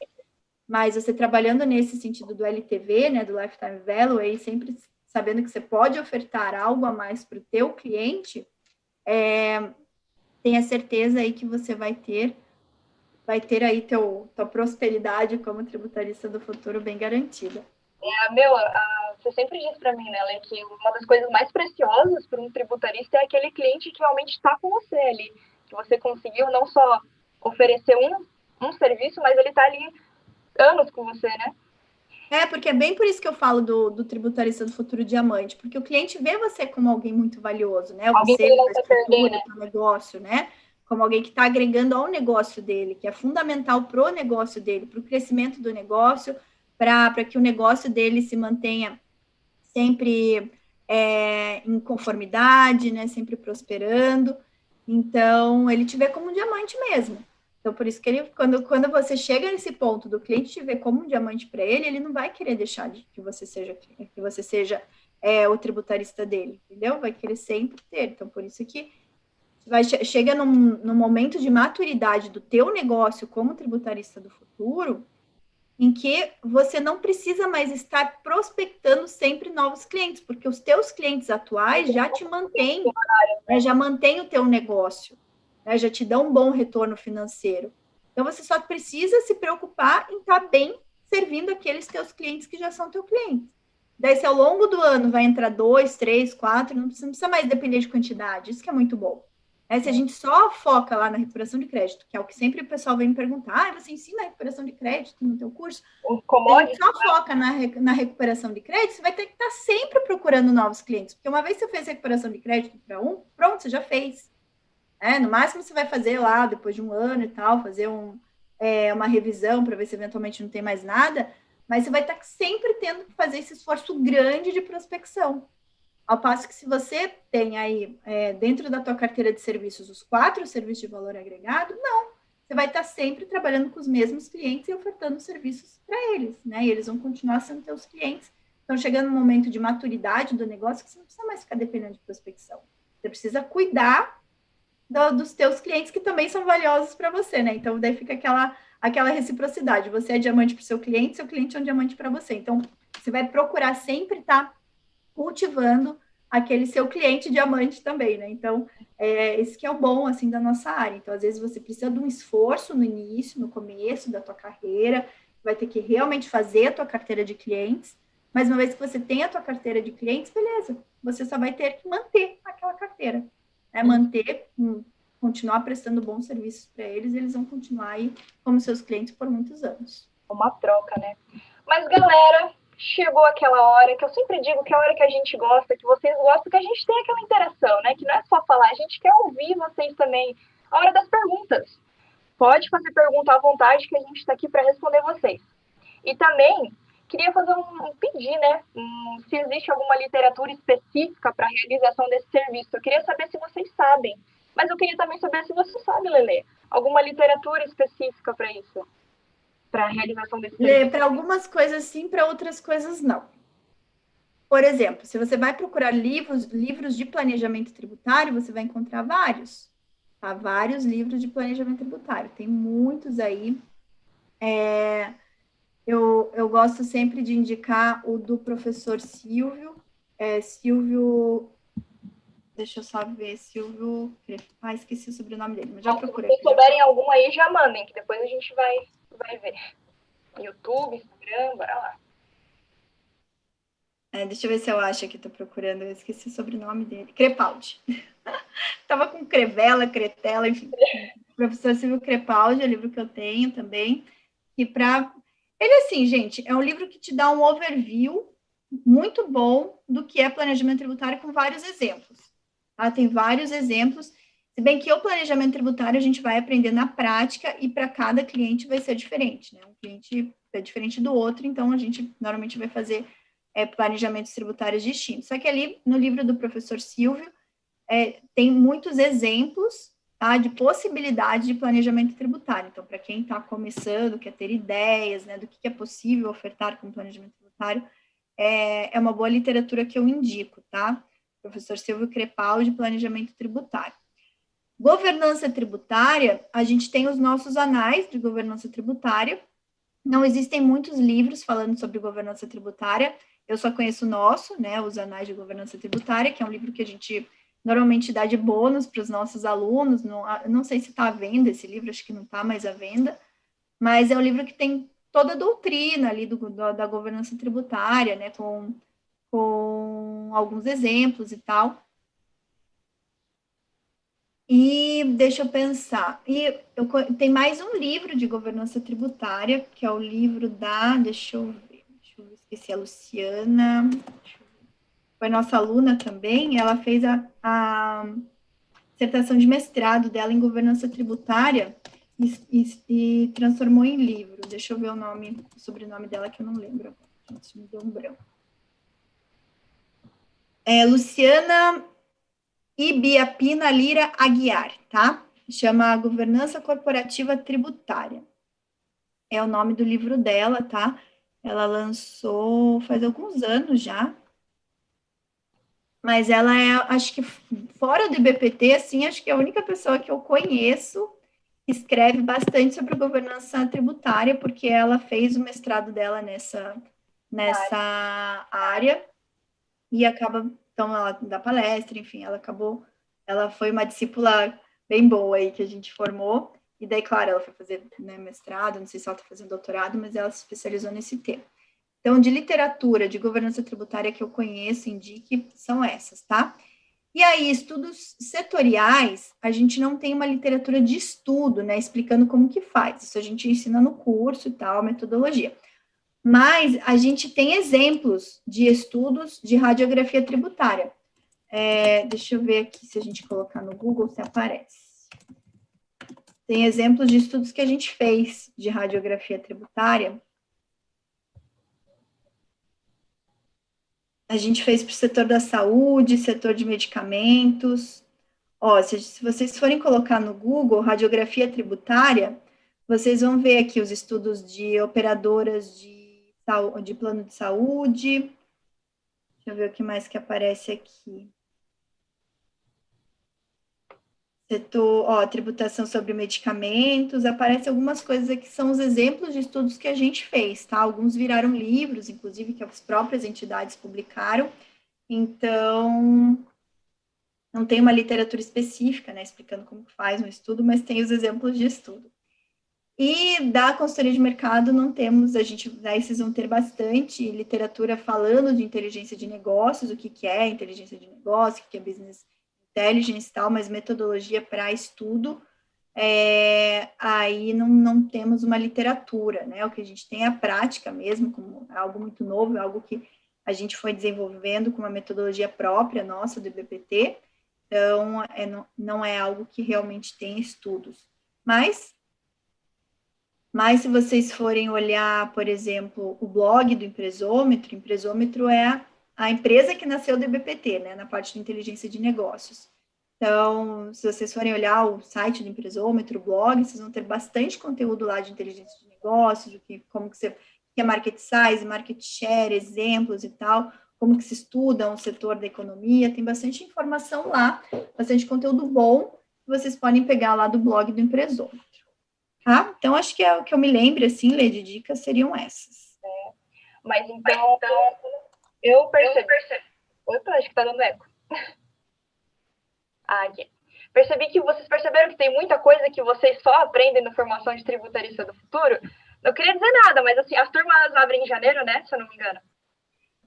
Mas você trabalhando nesse sentido do LTV, né, do Lifetime Value, aí sempre sabendo que você pode ofertar algo a mais para o teu cliente, tenha certeza aí que você vai ter aí tua prosperidade como tributarista do futuro bem garantida. Você sempre diz para mim, né, Lê, que uma das coisas mais preciosas para um tributarista é aquele cliente que realmente está com você ali, que você conseguiu não só oferecer um serviço, mas ele está ali anos com você, né? Porque é bem por isso que eu falo do tributarista do futuro diamante, porque o cliente vê você como alguém muito valioso, né? Alguém que ele não quer perder, né? Do negócio, né? Como alguém que está agregando ao negócio dele, que é fundamental para o negócio dele, para o crescimento do negócio, para que o negócio dele se mantenha sempre em conformidade, né? Sempre prosperando. Então, ele te vê como um diamante mesmo. Então, por isso que quando você chega nesse ponto do cliente te ver como um diamante para ele não vai querer deixar que você seja o tributarista dele, entendeu? Vai querer sempre ter. Então, por isso que chega num momento de maturidade do teu negócio como tributarista do futuro, em que você não precisa mais estar prospectando sempre novos clientes, porque os teus clientes atuais já te mantêm, né, já mantêm o teu negócio, né, já te dão um bom retorno financeiro. Então, você só precisa se preocupar em estar bem servindo aqueles teus clientes que já são teus clientes. Daí, se ao longo do ano vai entrar 2, 3, 4, não precisa mais depender de quantidade, isso que é muito bom. Se a gente só foca lá na recuperação de crédito, que é o que sempre o pessoal vem me perguntar, você ensina a recuperação de crédito no teu curso? Se a gente só foca na recuperação de crédito, você vai ter que estar sempre procurando novos clientes, porque uma vez que você fez recuperação de crédito para um, pronto, você já fez. No máximo, você vai fazer lá, depois de um ano e tal, fazer uma revisão para ver se eventualmente não tem mais nada, mas você vai estar sempre tendo que fazer esse esforço grande de prospecção. Ao passo que se você tem aí, dentro da tua carteira de serviços, os 4 serviços de valor agregado, não. Você vai estar sempre trabalhando com os mesmos clientes e ofertando serviços para eles, né? E eles vão continuar sendo teus clientes. Então, chegando no momento de maturidade do negócio, que você não precisa mais ficar dependendo de prospecção. Você precisa cuidar dos teus clientes, que também são valiosos para você, né? Então, daí fica aquela reciprocidade. Você é diamante para o seu cliente é um diamante para você. Então, você vai procurar sempre estar cultivando aquele seu cliente diamante também, né? Então, esse que é o bom, assim, da nossa área. Então, às vezes, você precisa de um esforço no início, no começo da tua carreira, vai ter que realmente fazer a tua carteira de clientes, mas uma vez que você tem a tua carteira de clientes, beleza, você só vai ter que manter aquela carteira, né? Continuar prestando bons serviços para eles, eles vão continuar aí como seus clientes por muitos anos. Uma troca, né? Mas, galera, chegou aquela hora que eu sempre digo que é a hora que a gente gosta, que vocês gostam, que a gente tem aquela interação, né? Que não é só falar, a gente quer ouvir vocês também. A hora das perguntas. Pode fazer pergunta à vontade, que a gente está aqui para responder vocês. E também queria fazer um pedir, né? Se existe alguma literatura específica para a realização desse serviço. Eu queria saber se vocês sabem. Mas eu queria também saber se você sabe, Lelê, alguma literatura específica para isso? Para a realização desse serviço? Para algumas coisas sim, para outras coisas não. Por exemplo, se você vai procurar livros de planejamento tributário, você vai encontrar vários. Tá? Vários livros de planejamento tributário. Tem muitos aí. Eu gosto sempre de indicar o do professor Silvio. Deixa eu só ver, Silvio... esqueci o sobrenome dele, mas já procurei. Se souberem algum aí, já mandem, que depois a gente vai ver. YouTube, Instagram, bora lá. Deixa eu ver se eu acho aqui, tô procurando, eu esqueci o sobrenome dele. Crepaldi. Tava com Crevela, Cretela, enfim. Professor Silvio Crepaldi, é o livro que eu tenho também. Ele, assim, gente, é um livro que te dá um overview muito bom do que é planejamento tributário, com vários exemplos. Tá? Tem vários exemplos, se bem que o planejamento tributário a gente vai aprender na prática e para cada cliente vai ser diferente, né? Um cliente é diferente do outro, então a gente normalmente vai fazer planejamentos tributários distintos. Só que ali no livro do professor Silvio tem muitos exemplos, tá, de possibilidade de planejamento tributário. Então, para quem está começando, quer ter ideias, né, do que é possível ofertar com planejamento tributário, é uma boa literatura que eu indico, tá? Professor Silvio Crepaldi, Planejamento Tributário. Governança tributária, a gente tem os nossos anais de governança tributária. Não existem muitos livros falando sobre governança tributária. Eu só conheço o nosso, né, os anais de governança tributária, que é um livro que a gente normalmente dá de bônus para os nossos alunos. Não sei se está à venda esse livro, acho que não está mais à venda, mas é um livro que tem toda a doutrina ali da governança tributária, né, com alguns exemplos e tal. E deixa eu pensar. Tem mais um livro de governança tributária, que é o livro deixa eu ver, esqueci, a Luciana, foi nossa aluna também, ela fez a dissertação de mestrado dela em governança tributária e transformou em livro. Deixa eu ver o sobrenome dela, que eu não lembro. Gente, me deu um branco. Luciana Ibiapina Lira Aguiar, tá? Chama Governança Corporativa Tributária. É o nome do livro dela, tá? Ela lançou faz alguns anos já. mas ela é, acho que fora do IBPT, assim, acho que é a única pessoa que eu conheço que escreve bastante sobre governança tributária, porque ela fez o mestrado dela nessa área e acaba, então ela dá palestra, enfim, ela foi uma discípula bem boa aí que a gente formou, e daí, claro, ela foi fazer, né, mestrado, não sei se ela está fazendo doutorado, mas ela se especializou nesse tema. Então, de literatura de governança tributária que eu conheço, indique, são essas, tá? E aí, estudos setoriais, a gente não tem uma literatura de estudo, né, explicando como que faz. Isso a gente ensina no curso e tal, metodologia. Mas a gente tem exemplos de estudos de radiografia tributária. Deixa eu ver aqui se a gente colocar no Google se aparece. Tem exemplos de estudos que a gente fez de radiografia tributária. A gente fez para o setor da saúde, setor de medicamentos. Ó, se vocês forem colocar no Google radiografia tributária, vocês vão ver aqui os estudos de operadoras de plano de saúde. Deixa eu ver o que mais que aparece aqui. Setor, ó, tributação sobre medicamentos, aparece algumas coisas aqui que são os exemplos de estudos que a gente fez, tá? Alguns viraram livros, inclusive, que as próprias entidades publicaram. Então, não tem uma literatura específica, né, explicando como faz um estudo, mas tem os exemplos de estudo. E da consultoria de mercado não temos, daí vocês vão ter bastante literatura falando de inteligência de negócios, o que é inteligência de negócio, o que é business intelligence e tal, mas metodologia para estudo, aí não temos uma literatura, né? O que a gente tem é a prática mesmo, como algo muito novo, algo que a gente foi desenvolvendo com uma metodologia própria nossa do IBPT, então não é algo que realmente tem estudos. Mas se vocês forem olhar, por exemplo, o blog do Empresômetro é a empresa que nasceu do IBPT, né, na parte de inteligência de negócios. Então, se vocês forem olhar o site do Empresômetro, o blog, vocês vão ter bastante conteúdo lá de inteligência de negócios, como que é market size, market share, exemplos e tal, como que se estuda um setor da economia, tem bastante informação lá, bastante conteúdo bom, que vocês podem pegar lá do blog do Empresômetro. Tá? Então, acho que é o que eu me lembro, assim, Lê, de dicas seriam essas. Mas então eu percebi. Opa, acho que tá dando eco. Aqui. Percebi que vocês perceberam que tem muita coisa que vocês só aprendem na formação de tributarista do futuro. Não queria dizer nada, mas assim, as turmas abrem em janeiro, né? Se eu não me engano.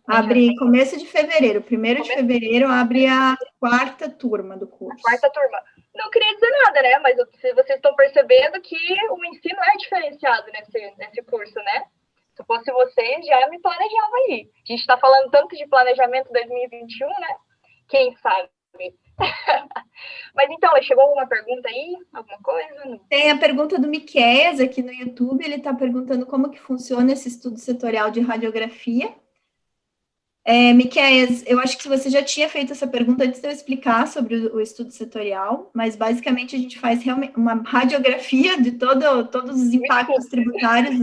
Abre começo de fevereiro. 1º de fevereiro abre a 4ª turma do curso. A 4ª turma. Não queria dizer nada, né? Mas vocês estão percebendo que o ensino é diferenciado nesse curso, né? Se fosse vocês, já me planejava aí. A gente está falando tanto de planejamento 2021, né? Quem sabe? Mas então, chegou alguma pergunta aí? Alguma coisa? Tem a pergunta do Miqueias aqui no YouTube. Ele está perguntando como que funciona esse estudo setorial de radiografia. Miqueias, eu acho que você já tinha feito essa pergunta antes de eu explicar sobre o estudo setorial, mas basicamente a gente faz realmente uma radiografia de todos os impactos tributários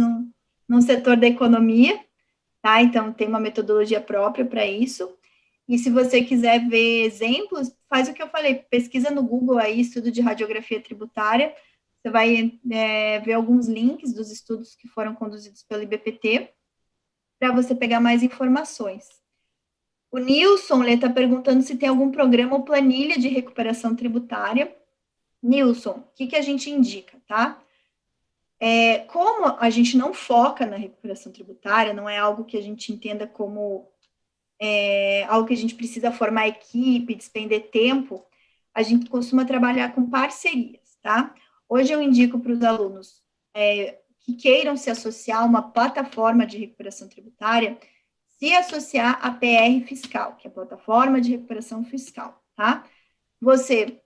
no setor da economia, tá? Então, tem uma metodologia própria para isso. E se você quiser ver exemplos, faz o que eu falei, pesquisa no Google aí, estudo de radiografia tributária, você vai ver alguns links dos estudos que foram conduzidos pelo IBPT, para você pegar mais informações. O Nilson está perguntando se tem algum programa ou planilha de recuperação tributária. Nilson, o que a gente indica, tá? Como a gente não foca na recuperação tributária, não é algo que a gente entenda como algo que a gente precisa formar equipe, despender tempo, a gente costuma trabalhar com parcerias, tá? Hoje eu indico para os alunos que queiram se associar a uma plataforma de recuperação tributária, se associar à PR Fiscal, que é a plataforma de recuperação fiscal, tá? Você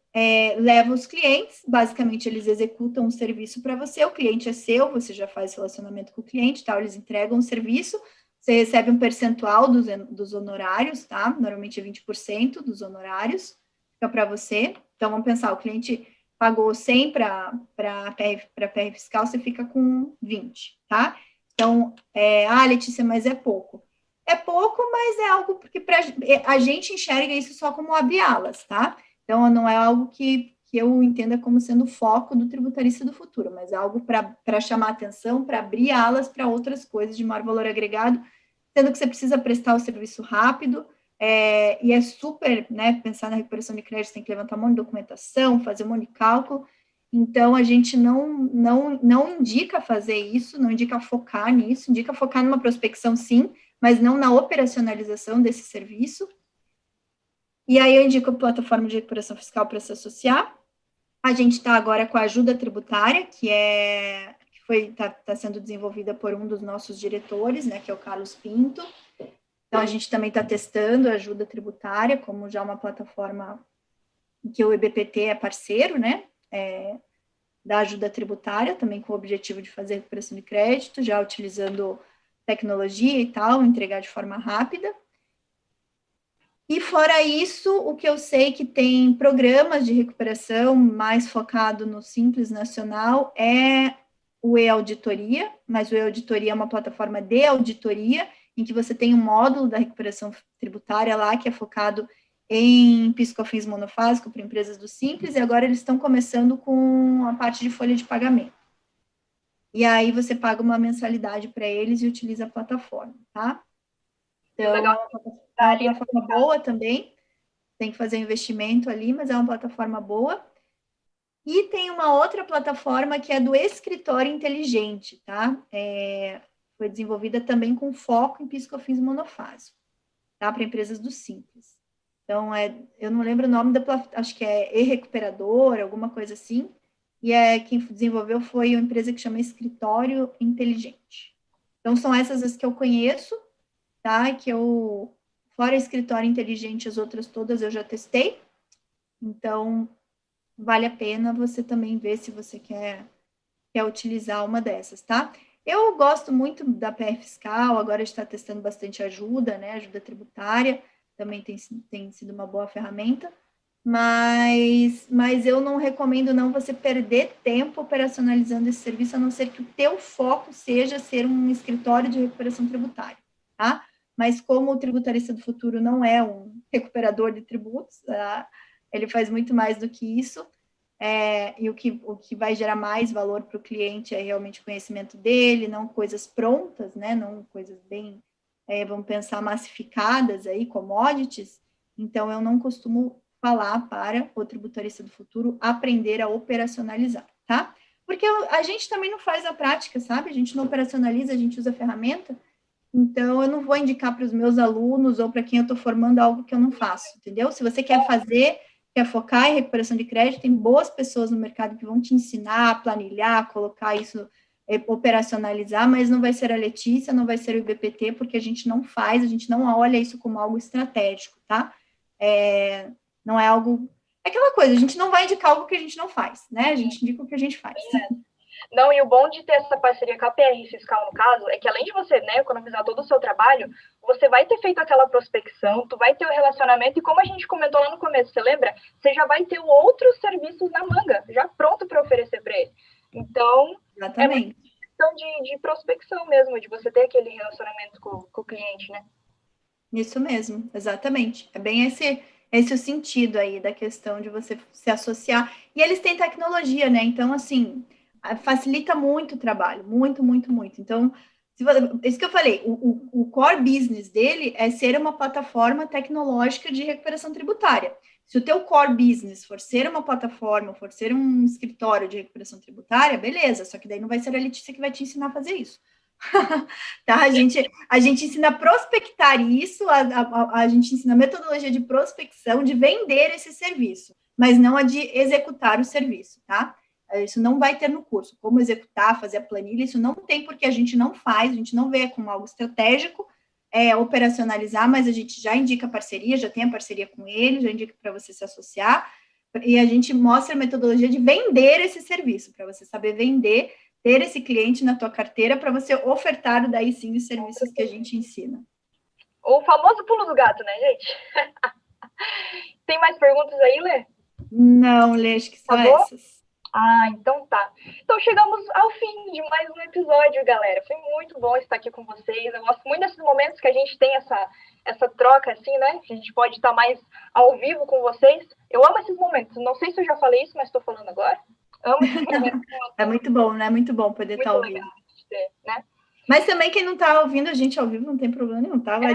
leva os clientes, basicamente eles executam um serviço para você, o cliente é seu, você já faz relacionamento com o cliente, tá? Eles entregam o serviço, você recebe um percentual dos honorários, tá? Normalmente é 20% dos honorários, fica para você. Então, vamos pensar, o cliente pagou 100 para PR Fiscal, você fica com 20, tá? Então, Letícia, mas é pouco. É pouco, mas é algo porque a gente enxerga isso só como abrir alas, tá? Então, não é algo que eu entenda como sendo o foco do tributarista do futuro, mas é algo para chamar atenção, para abrir alas para outras coisas de maior valor agregado, sendo que você precisa prestar o serviço rápido, e é super, né, pensar na recuperação de crédito, tem que levantar um monte de documentação, fazer um monte de cálculo, então a gente não indica fazer isso, não indica focar nisso, indica focar numa prospecção sim, mas não na operacionalização desse serviço. E aí eu indico a plataforma de recuperação fiscal para se associar. A gente está agora com a ajuda tributária, que está sendo desenvolvida por um dos nossos diretores, né, que é o Carlos Pinto. Então, a gente também está testando a ajuda tributária, como já uma plataforma que o EBPT é parceiro, né, da ajuda tributária, também com o objetivo de fazer recuperação de crédito, já utilizando tecnologia e tal, entregar de forma rápida. E fora isso, o que eu sei que tem programas de recuperação mais focado no Simples Nacional é o e-auditoria, mas o e-auditoria é uma plataforma de auditoria, em que você tem um módulo da recuperação tributária lá, que é focado em PIS/COFINS monofásico para empresas do Simples, e agora eles estão começando com a parte de folha de pagamento. E aí você paga uma mensalidade para eles e utiliza a plataforma, tá? Então, legal. é uma plataforma boa também, tem que fazer investimento ali, mas é uma plataforma boa. E tem uma outra plataforma que é do escritório inteligente, tá? Foi desenvolvida também com foco em PIS/COFINS monofásico, tá? Para empresas do Simples. Então, eu não lembro o nome da plataforma, acho que é e-recuperador, alguma coisa assim, e quem desenvolveu foi uma empresa que chama Escritório Inteligente. Então, são essas as que eu conheço, tá? Fora Escritório Inteligente, as outras todas eu já testei. Então, vale a pena você também ver se você quer utilizar uma dessas, tá? Eu gosto muito da PR Fiscal, agora está testando bastante ajuda, né? Ajuda tributária, também tem sido uma boa ferramenta, mas eu não recomendo não você perder tempo operacionalizando esse serviço, a não ser que o teu foco seja ser um escritório de recuperação tributária, tá? Mas como o tributarista do futuro não é um recuperador de tributos, ele faz muito mais do que isso, e o que vai gerar mais valor para o cliente é realmente o conhecimento dele, não coisas prontas, né? Não coisas bem, vamos pensar, massificadas aí, commodities. Então, eu não costumo falar para o tributarista do futuro aprender a operacionalizar, tá? Porque a gente também não faz a prática, sabe? A gente não operacionaliza, a gente usa a ferramenta. Então, eu não vou indicar para os meus alunos ou para quem eu estou formando algo que eu não faço, entendeu? Se você quer fazer, quer focar em recuperação de crédito, tem boas pessoas no mercado que vão te ensinar a planilhar, colocar isso, operacionalizar, mas não vai ser a Letícia, não vai ser o IBPT, porque a gente não faz, a gente não olha isso como algo estratégico, tá? Não é algo... É aquela coisa, a gente não vai indicar algo que a gente não faz, né? A gente indica o que a gente faz. Não, e o bom de ter essa parceria com a PR Fiscal, no caso, é que além de você, né, economizar todo o seu trabalho, você vai ter feito aquela prospecção, tu vai ter o relacionamento, e como a gente comentou lá no começo, você lembra? Você já vai ter outros serviços na manga, já pronto para oferecer para ele. Então, exatamente. É uma questão de prospecção mesmo, de você ter aquele relacionamento com o cliente, né? Isso mesmo, exatamente. É bem esse o sentido aí da questão de você se associar. E eles têm tecnologia, né? Então, assim, facilita muito o trabalho, muito, muito, muito. Então, isso que eu falei, o core business dele é ser uma plataforma tecnológica de recuperação tributária. Se o teu core business for ser uma plataforma, for ser um escritório de recuperação tributária, beleza, só que daí não vai ser a Letícia que vai te ensinar a fazer isso. Tá? A gente ensina a prospectar isso, a gente ensina a metodologia de prospecção, de vender esse serviço, mas não a de executar o serviço, tá? Isso não vai ter no curso. Como executar, fazer a planilha, isso não tem porque a gente não faz, a gente não vê como algo estratégico, operacionalizar, mas a gente já indica parceria, já tem a parceria com ele, já indica para você se associar, e a gente mostra a metodologia de vender esse serviço, para você saber vender, ter esse cliente na tua carteira para você ofertar daí sim os serviços que a gente ensina. O famoso pulo do gato, né, gente? Tem mais perguntas aí, Lê? Não, Lê, acho que são essas. Ah, então tá. Então chegamos ao fim de mais um episódio, galera. Foi muito bom estar aqui com vocês. Eu gosto muito desses momentos que a gente tem essa troca, assim, né? Que a gente pode estar mais ao vivo com vocês. Eu amo esses momentos. Não sei se eu já falei isso, mas estou falando agora. Amo esses momentos. É muito bom, né? Muito bom poder estar ouvindo. Legal de ter, né? Mas também quem não está ouvindo a gente ao vivo não tem problema nenhum, tá? Vai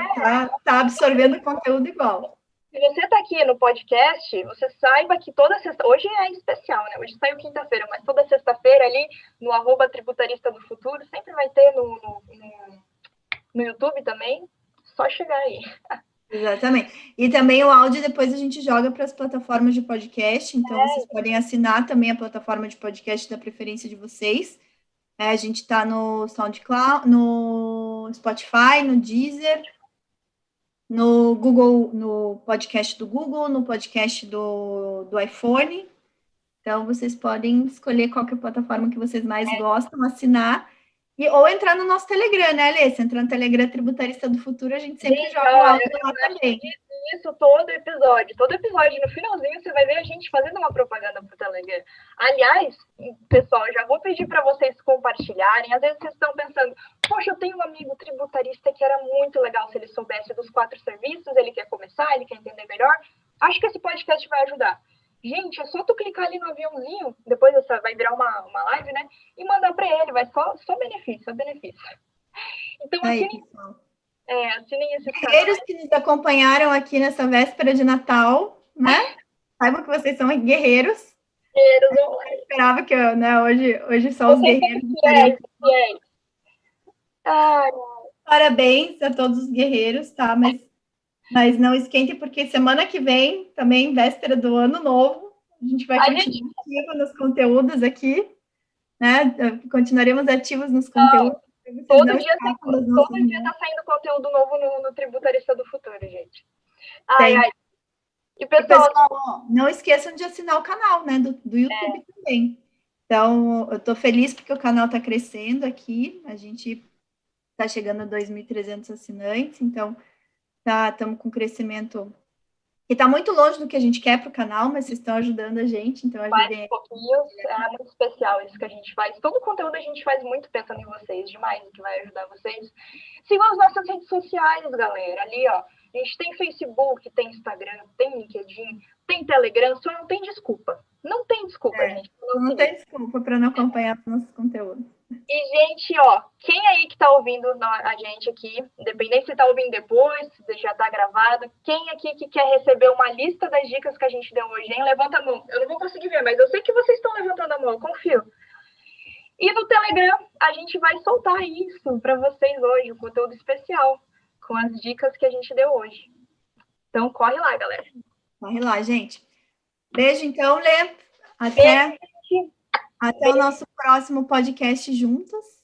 tá absorvendo o conteúdo igual. Se você está aqui no podcast, você saiba que toda sexta... Hoje é especial, né? Hoje saiu quinta-feira, mas toda sexta-feira ali no @tributarista do futuro, sempre vai ter no YouTube também. Só chegar aí. Exatamente. E também o áudio depois a gente joga para as plataformas de podcast, então vocês podem assinar também a plataforma de podcast da preferência de vocês. A gente está no SoundCloud, no Spotify, no Deezer, no Google, no podcast do Google, no podcast do iPhone. Então, vocês podem escolher qual que é a plataforma que vocês mais gostam, assinar, ou entrar no nosso Telegram, né, Alê? Se entrar no Telegram Tributarista do Futuro, a gente sempre joga o áudio lá também. Isso todo episódio, no finalzinho você vai ver a gente fazendo uma propaganda pro Telegram. Aliás, pessoal, já vou pedir para vocês compartilharem. Às vezes vocês estão pensando, poxa, eu tenho um amigo tributarista que era muito legal se ele soubesse dos 4 serviços, ele quer começar, ele quer entender melhor. Acho que esse podcast vai ajudar. Gente, é só tu clicar ali no aviãozinho, depois vai virar uma live, né? E mandar para ele, vai só benefício, só benefício. Então, assinem esse canal. Guerreiros que nos acompanharam aqui nessa véspera de Natal, né? Saibam que vocês são guerreiros. Eu esperava que hoje só os guerreiros. Parabéns a todos os guerreiros, tá? Mas não esquentem, porque semana que vem, também, véspera do Ano Novo, a gente vai continuar ativo nos conteúdos aqui, né? Continuaremos ativos nos conteúdos. Todo dia tá saindo conteúdo novo no Tributarista do Futuro, gente. E pessoal, não esqueçam de assinar o canal, né? Do YouTube também. Então, eu estou feliz porque o canal está crescendo aqui. A gente está chegando a 2.300 assinantes, então estamos com crescimento que está muito longe do que a gente quer para o canal, mas vocês estão ajudando a gente, então ajudem. É muito especial isso que a gente faz. Todo o conteúdo a gente faz muito pensando em vocês, demais, que vai ajudar vocês. Sigam as nossas redes sociais, galera. Ali, ó, a gente tem Facebook, tem Instagram, tem LinkedIn, tem Telegram, só não tem desculpa. Não tem desculpa, gente. Não tem desculpa para não acompanhar os nossos conteúdos. E, gente, ó, quem aí que tá ouvindo a gente aqui, independente se tá ouvindo depois, se já tá gravado, quem aqui que quer receber uma lista das dicas que a gente deu hoje, hein? Levanta a mão. Eu não vou conseguir ver, mas eu sei que vocês estão levantando a mão, eu confio. E no Telegram, a gente vai soltar isso para vocês hoje, um conteúdo especial, com as dicas que a gente deu hoje. Então, corre lá, galera. Corre lá, gente. Beijo, então, Lê. Até o nosso próximo podcast juntas.